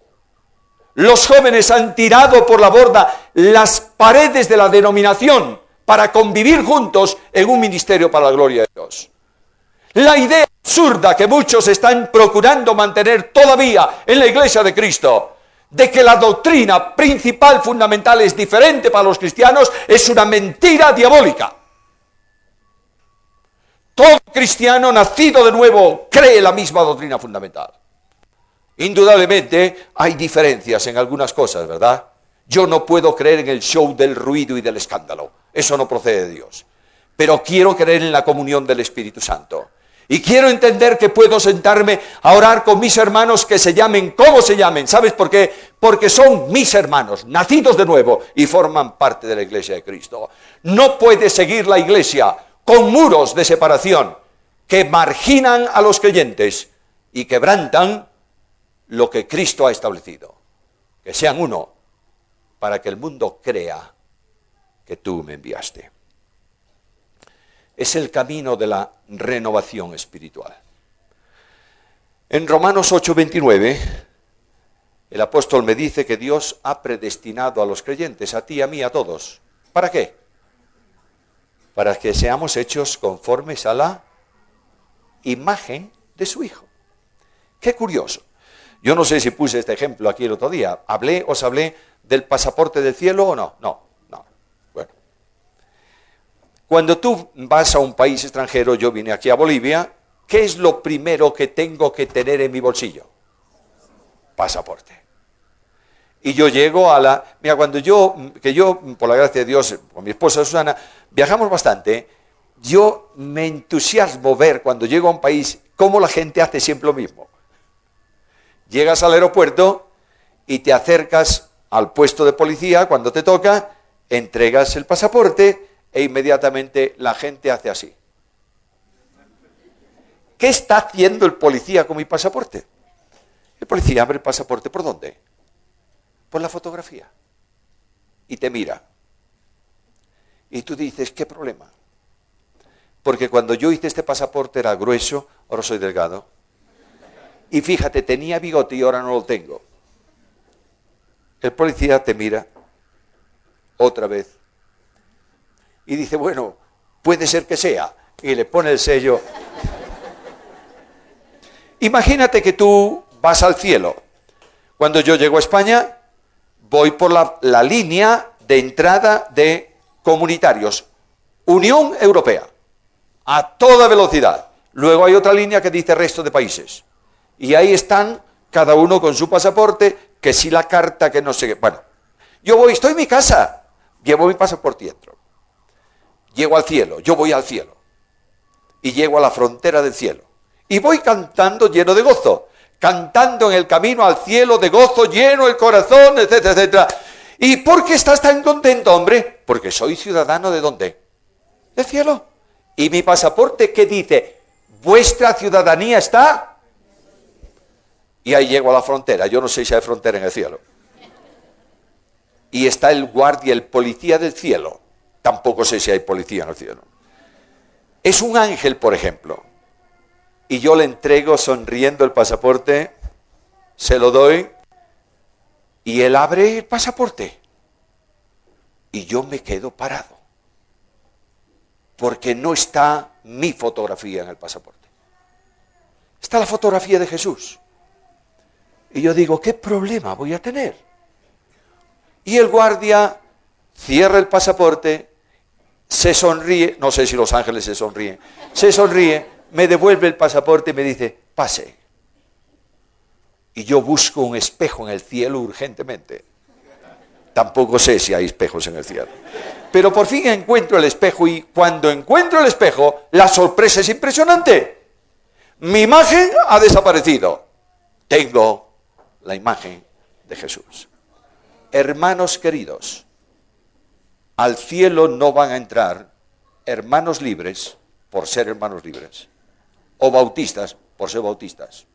Los jóvenes han tirado por la borda las paredes de la denominación para convivir juntos en un ministerio para la gloria de Dios. La idea absurda que muchos están procurando mantener todavía en la iglesia de Cristo, de que la doctrina principal, fundamental, es diferente para los cristianos, es una mentira diabólica. Todo cristiano nacido de nuevo cree la misma doctrina fundamental. Indudablemente hay diferencias en algunas cosas, ¿verdad? Yo no puedo creer en el show del ruido y del escándalo. Eso no procede de Dios. Pero quiero creer en la comunión del Espíritu Santo. Y quiero entender que puedo sentarme a orar con mis hermanos, que se llamen como se llamen. ¿Sabes por qué? Porque son mis hermanos, nacidos de nuevo y forman parte de la iglesia de Cristo. No puede seguir la iglesia con muros de separación que marginan a los creyentes y quebrantan lo que Cristo ha establecido. Que sean uno, para que el mundo crea que tú me enviaste. Es el camino de la renovación espiritual. En Romanos 8:29, el apóstol me dice que Dios ha predestinado a los creyentes, a ti, a mí, a todos. ¿Para qué? Para que seamos hechos conformes a la imagen de su Hijo. Qué curioso. Yo no sé si puse este ejemplo aquí el otro día. ¿Os hablé del pasaporte del cielo o no? No. Bueno. Cuando tú vas a un país extranjero, yo vine aquí a Bolivia, ¿qué es lo primero que tengo que tener en mi bolsillo? Pasaporte. Y yo llego a la... Mira, que yo, por la gracia de Dios, con mi esposa Susana, viajamos bastante, yo me entusiasmo ver cuando llego a un país cómo la gente hace siempre lo mismo. Llegas al aeropuerto y te acercas al puesto de policía cuando te toca, entregas el pasaporte e inmediatamente la gente hace así. ¿Qué está haciendo el policía con mi pasaporte? El policía abre el pasaporte, ¿por dónde? Por la fotografía. Y te mira. Y tú dices, ¿qué problema? Porque cuando yo hice este pasaporte era grueso, ahora soy delgado. Y fíjate, tenía bigote y ahora no lo tengo. El policía te mira otra vez. Y dice, bueno, puede ser que sea. Y le pone el sello. Imagínate que tú vas al cielo. Cuando yo llego a España, voy por la línea de entrada de comunitarios. Unión Europea. A toda velocidad. Luego hay otra línea que dice resto de países. Y ahí están, cada uno con su pasaporte, que si la carta, que no sé qué. Bueno, yo estoy en mi casa, llevo mi pasaporte y entro. Llego al cielo, yo voy al cielo. Y llego a la frontera del cielo. Y voy cantando lleno de gozo. Cantando en el camino al cielo de gozo, lleno el corazón, etcétera, etcétera. ¿Y por qué estás tan contento, hombre? Porque soy ciudadano ¿de dónde? Del cielo. ¿Y mi pasaporte qué dice? ¿Vuestra ciudadanía está? Y ahí llego a la frontera. Yo no sé si hay frontera en el cielo. Y está el guardia, el policía del cielo. Tampoco sé si hay policía en el cielo. Es un ángel, por ejemplo. Y yo le entrego sonriendo el pasaporte, se lo doy, y él abre el pasaporte. Y yo me quedo parado. Porque no está mi fotografía en el pasaporte. Está la fotografía de Jesús. Y yo digo, ¿qué problema voy a tener? Y el guardia cierra el pasaporte, se sonríe, no sé si los ángeles se sonríen, me devuelve el pasaporte y me dice, pase. Y yo busco un espejo en el cielo urgentemente. Tampoco sé si hay espejos en el cielo. Pero por fin encuentro el espejo y cuando encuentro el espejo, la sorpresa es impresionante. Mi imagen ha desaparecido. Tengo la imagen de Jesús. Hermanos queridos, al cielo no van a entrar hermanos libres por ser hermanos libres, o bautistas por ser bautistas,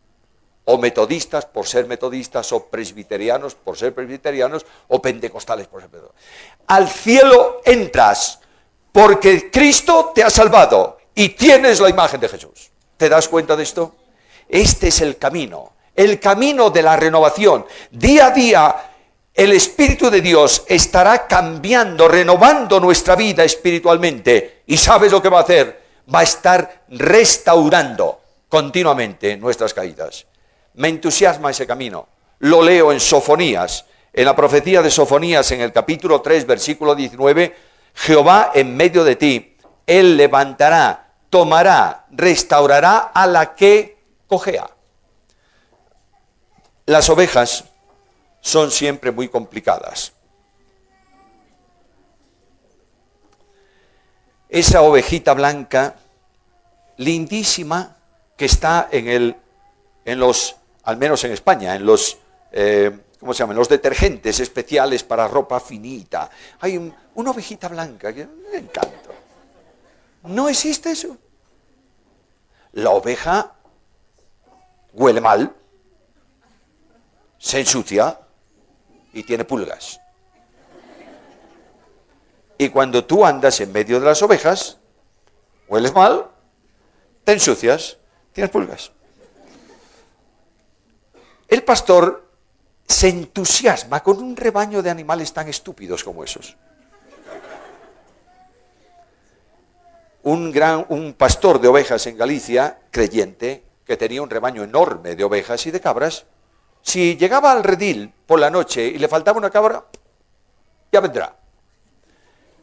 o metodistas por ser metodistas, o presbiterianos por ser presbiterianos, o pentecostales por ser pentecostales. Al cielo entras porque Cristo te ha salvado y tienes la imagen de Jesús. ¿Te das cuenta de esto? Este es el camino de la renovación. Día a día el Espíritu de Dios estará cambiando, renovando nuestra vida espiritualmente. ¿Y sabes lo que va a hacer? Va a estar restaurando continuamente nuestras caídas. Me entusiasma ese camino. Lo leo en Sofonías, en la profecía de Sofonías, en el capítulo 3, versículo 19. Jehová en medio de ti, Él levantará, tomará, restaurará a la que cojea. Las ovejas son siempre muy complicadas. Esa ovejita blanca, lindísima, que está en los, al menos en España, en los, ¿cómo se llaman? Los detergentes especiales para ropa finita. Hay una ovejita blanca que me encanta. No existe eso. La oveja huele mal, se ensucia y tiene pulgas. Y cuando tú andas en medio de las ovejas, hueles mal, te ensucias, tienes pulgas. El pastor se entusiasma con un rebaño de animales tan estúpidos como esos. Un pastor de ovejas en Galicia, creyente, que tenía un rebaño enorme de ovejas y de cabras, si llegaba al redil por la noche y le faltaba una cabra, ya vendrá.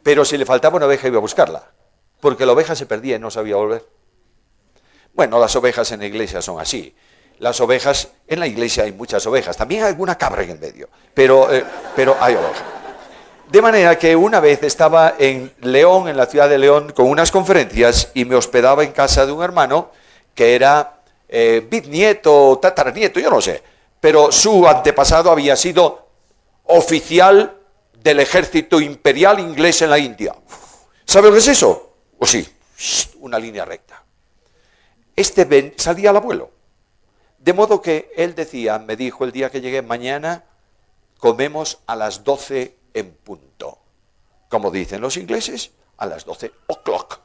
Pero si le faltaba una oveja iba a buscarla. porque la oveja se perdía y no sabía volver. Bueno, las ovejas en la iglesia son así. Las ovejas, en la iglesia hay muchas ovejas, también hay alguna cabra en el medio, pero hay ovejas. De manera que una vez estaba en León, en la ciudad de León, con unas conferencias y me hospedaba en casa de un hermano que era bisnieto, tataranieto, yo no sé, pero su antepasado había sido oficial del ejército imperial inglés en la India. ¿Sabe lo que es eso? Pues sí, una línea recta. Salía al abuelo. De modo que él decía, me dijo el día que llegué, mañana comemos a las 12 en punto. Como dicen los ingleses, a las 12 o'clock.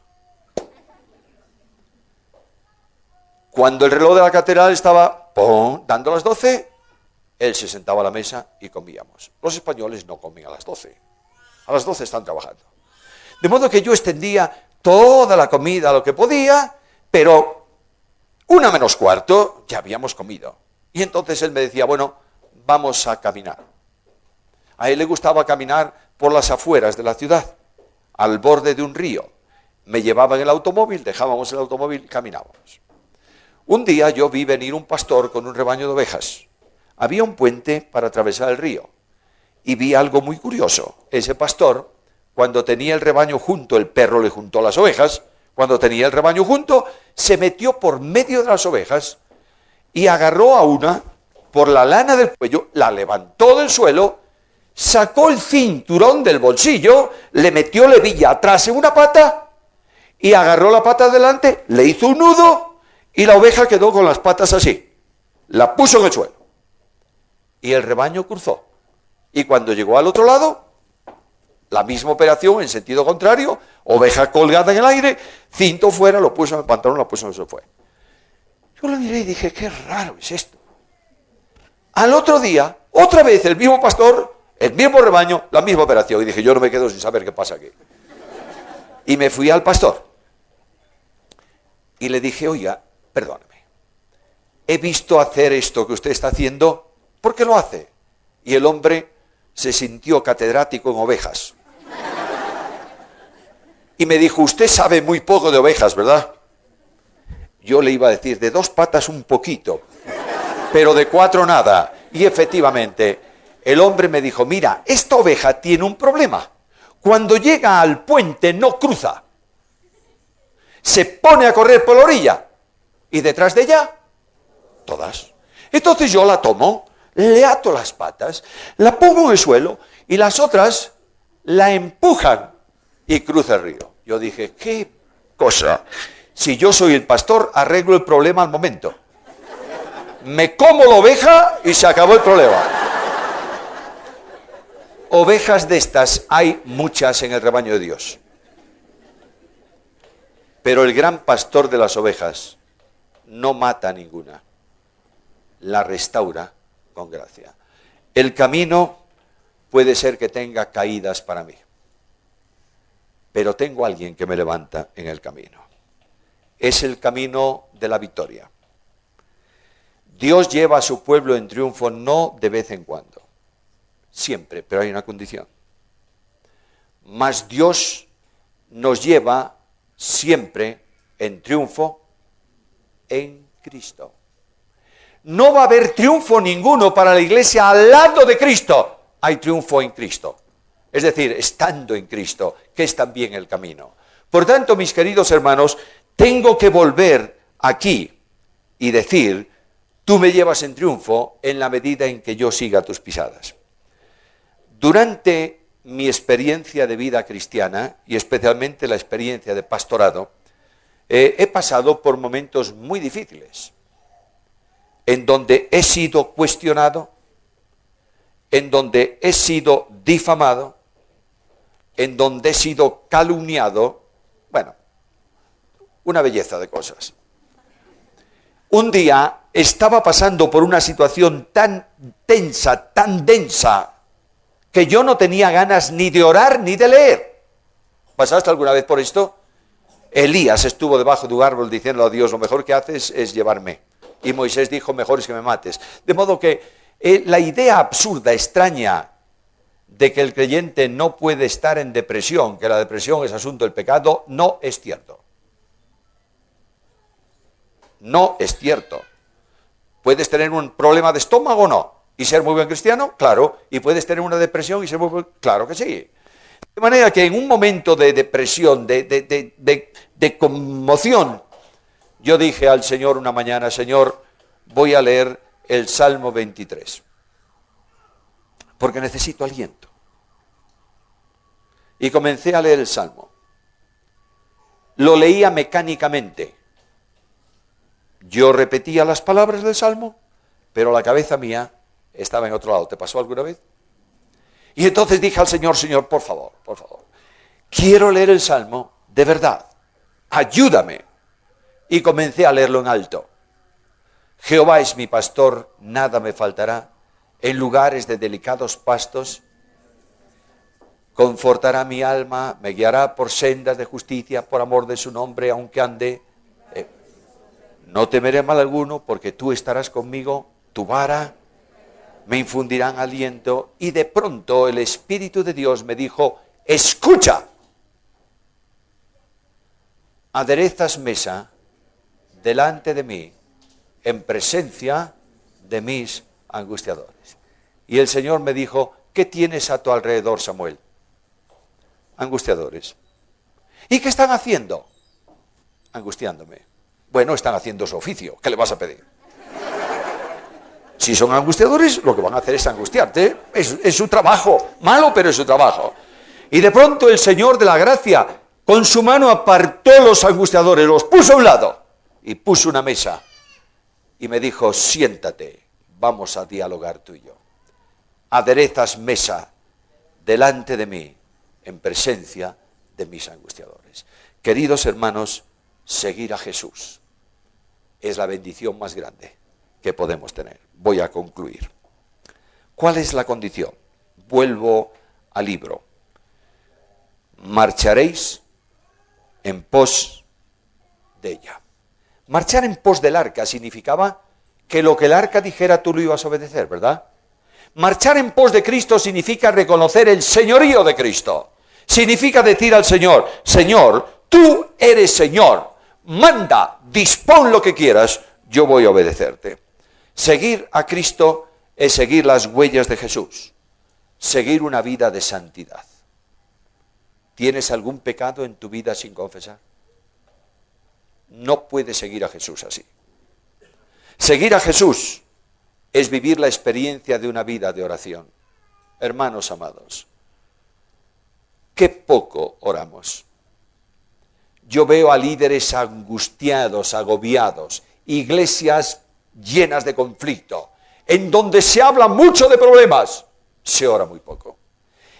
Cuando el reloj de la catedral estaba dando las 12, él se sentaba a la mesa y comíamos. Los españoles no comen a las 12. A las 12 están trabajando. De modo que yo extendía toda la comida lo que podía, pero 1 menos cuarto ya habíamos comido. Y entonces él me decía, bueno, vamos a caminar. A él le gustaba caminar por las afueras de la ciudad, al borde de un río. Me llevaba en el automóvil, dejábamos el automóvil y caminábamos. Un día yo vi venir un pastor con un rebaño de ovejas. Había un puente para atravesar el río. Y vi algo muy curioso. Ese pastor, cuando tenía el rebaño junto, el perro le juntó las ovejas. Cuando tenía el rebaño junto, se metió por medio de las ovejas y agarró a una por la lana del cuello, la levantó del suelo, sacó el cinturón del bolsillo, le metió la hebilla atrás en una pata y agarró la pata delante, le hizo un nudo y la oveja quedó con las patas así. La puso en el suelo. Y el rebaño cruzó. Y cuando llegó al otro lado, la misma operación en sentido contrario, oveja colgada en el aire, cinto fuera, lo puso en el pantalón, lo puso en el suelo. Yo lo miré y dije, qué raro es esto. Al otro día, otra vez el mismo pastor, el mismo rebaño, la misma operación. Y dije, yo no me quedo sin saber qué pasa aquí. Y me fui al pastor. Y le dije, oiga, perdóneme, he visto hacer esto que usted está haciendo, ¿por qué lo hace? Y el hombre se sintió catedrático en ovejas. Y me dijo, usted sabe muy poco de ovejas, ¿verdad? Yo le iba a decir, de 2 patas un poquito, pero de 4 nada. Y efectivamente, el hombre me dijo, mira, esta oveja tiene un problema. Cuando llega al puente no cruza. Se pone a correr por la orilla. Y detrás de ella, todas. Entonces yo la tomo, le ato las patas, la pongo en el suelo y las otras la empujan y cruza el río. Yo dije, qué cosa. Si yo soy el pastor, arreglo el problema al momento. Me como la oveja y se acabó el problema. Ovejas de estas hay muchas en el rebaño de Dios. Pero el gran pastor de las ovejas no mata a ninguna. La restaura con gracia. El camino puede ser que tenga caídas para mí, pero tengo a alguien que me levanta en el camino. Es el camino de la victoria. Dios lleva a su pueblo en triunfo no de vez en cuando, siempre, pero hay una condición. Mas Dios nos lleva siempre en triunfo en Cristo. No va a haber triunfo ninguno para la iglesia al lado de Cristo. Hay triunfo en Cristo. Es decir, estando en Cristo, que es también el camino. Por tanto, mis queridos hermanos, tengo que volver aquí y decir, tú me llevas en triunfo en la medida en que yo siga tus pisadas. Durante mi experiencia de vida cristiana, y especialmente la experiencia de pastorado, he pasado por momentos muy difíciles, en donde he sido cuestionado, en donde he sido difamado, en donde he sido calumniado, bueno, una belleza de cosas. Un día estaba pasando por una situación tan tensa, tan densa, que yo no tenía ganas ni de orar ni de leer. ¿Pasaste alguna vez por esto? Elías estuvo debajo de un árbol diciendo a Dios, lo mejor que haces es llevarme. Y Moisés dijo, mejor es que me mates. De modo que la idea absurda, extraña, de que el creyente no puede estar en depresión, que la depresión es asunto del pecado, no es cierto. No es cierto. ¿Puedes tener un problema de estómago o no? ¿Y ser muy buen cristiano? Claro. ¿Y puedes tener una depresión y ser muy buen? Claro que sí. De manera que en un momento de depresión, de conmoción, yo dije al Señor una mañana, Señor, voy a leer el Salmo 23, porque necesito aliento. Y comencé a leer el Salmo. Lo leía mecánicamente. Yo repetía las palabras del Salmo, pero la cabeza mía estaba en otro lado. ¿Te pasó alguna vez? Y entonces dije al Señor, Señor, por favor, quiero leer el Salmo de verdad. Ayúdame. Y comencé a leerlo en alto. Jehová es mi pastor, nada me faltará. En lugares de delicados pastos confortará mi alma, me guiará por sendas de justicia, por amor de su nombre, aunque ande. No temeré mal alguno, porque tú estarás conmigo, tu vara me infundirán aliento. Y de pronto el Espíritu de Dios me dijo, escucha, aderezas mesa delante de mí, en presencia de mis angustiadores. Y el Señor me dijo, ¿qué tienes a tu alrededor, Samuel? Angustiadores. ¿Y qué están haciendo? Angustiándome. Bueno, están haciendo su oficio. ¿Qué le vas a pedir? Si son angustiadores, lo que van a hacer es angustiarte. Es su trabajo. Malo, pero es su trabajo. Y de pronto el Señor de la gracia, con su mano apartó los angustiadores, los puso a un lado y puso una mesa. Y me dijo, siéntate, vamos a dialogar tú y yo. Aderezas mesa delante de mí, en presencia de mis angustiadores. Queridos hermanos, seguir a Jesús es la bendición más grande que podemos tener. Voy a concluir. ¿Cuál es la condición? Vuelvo al libro. Marcharéis en pos de ella. Marchar en pos del arca significaba que lo que el arca dijera tú lo ibas a obedecer, ¿verdad? Marchar en pos de Cristo significa reconocer el señorío de Cristo. Significa decir al Señor, Señor, tú eres Señor, manda, dispón lo que quieras, yo voy a obedecerte. Seguir a Cristo es seguir las huellas de Jesús, seguir una vida de santidad. ¿Tienes algún pecado en tu vida sin confesar? No puedes seguir a Jesús así. Seguir a Jesús es vivir la experiencia de una vida de oración. Hermanos amados, qué poco oramos. Yo veo a líderes angustiados, agobiados, iglesias llenas de conflicto, en donde se habla mucho de problemas, se ora muy poco.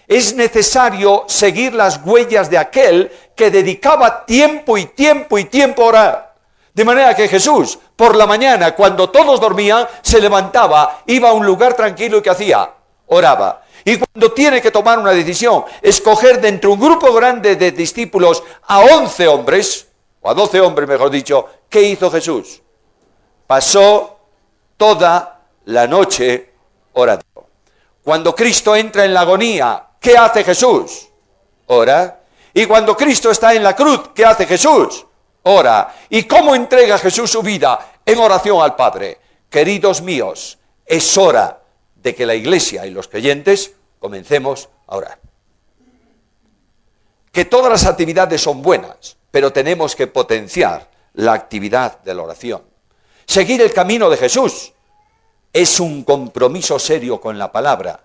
Es necesario seguir las huellas de aquel que dedicaba tiempo y tiempo y tiempo a orar. De manera que Jesús, por la mañana, cuando todos dormían, se levantaba, iba a un lugar tranquilo y ¿qué hacía? Oraba. Y cuando tiene que tomar una decisión, escoger de entre un grupo grande de discípulos a 11 hombres, o a 12 hombres mejor dicho, ¿qué hizo Jesús? Pasó toda la noche orando. Cuando Cristo entra en la agonía, ¿qué hace Jesús? Ora. Y cuando Cristo está en la cruz, ¿qué hace Jesús? Ora. ¿Y cómo entrega Jesús su vida? En oración al Padre. Queridos míos, es hora de que la iglesia y los creyentes comencemos a orar. Que todas las actividades son buenas, pero tenemos que potenciar la actividad de la oración. Seguir el camino de Jesús es un compromiso serio con la palabra,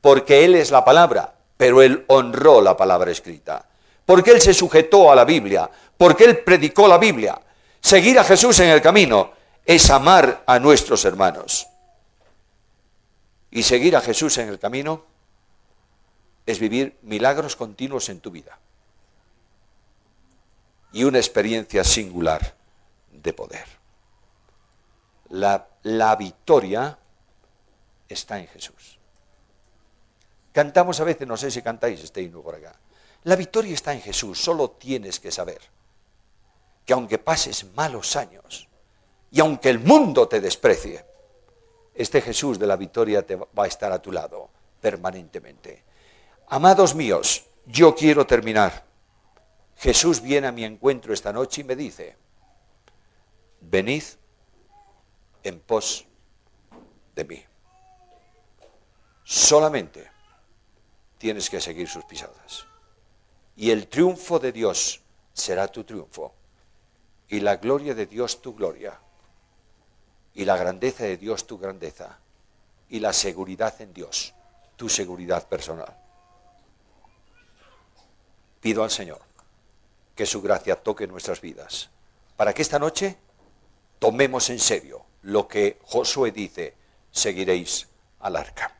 porque Él es la palabra, pero Él honró la palabra escrita, porque Él se sujetó a la Biblia, porque Él predicó la Biblia. Seguir a Jesús en el camino es amar a nuestros hermanos. Y seguir a Jesús en el camino es vivir milagros continuos en tu vida y una experiencia singular de poder. La victoria está en Jesús. Cantamos a veces, no sé si cantáis este himno por acá. La victoria está en Jesús, solo tienes que saber que aunque pases malos años y aunque el mundo te desprecie, este Jesús de la victoria te va a estar a tu lado permanentemente. Amados míos, yo quiero terminar. Jesús viene a mi encuentro esta noche y me dice, venid en pos de mí. Solamente tienes que seguir sus pisadas. Y el triunfo de Dios será tu triunfo. Y la gloria de Dios tu gloria. Y la grandeza de Dios tu grandeza. Y la seguridad en Dios, tu seguridad personal. Pido al Señor que su gracia toque nuestras vidas, para que esta noche tomemos en serio lo que Josué dice, seguiréis al arca.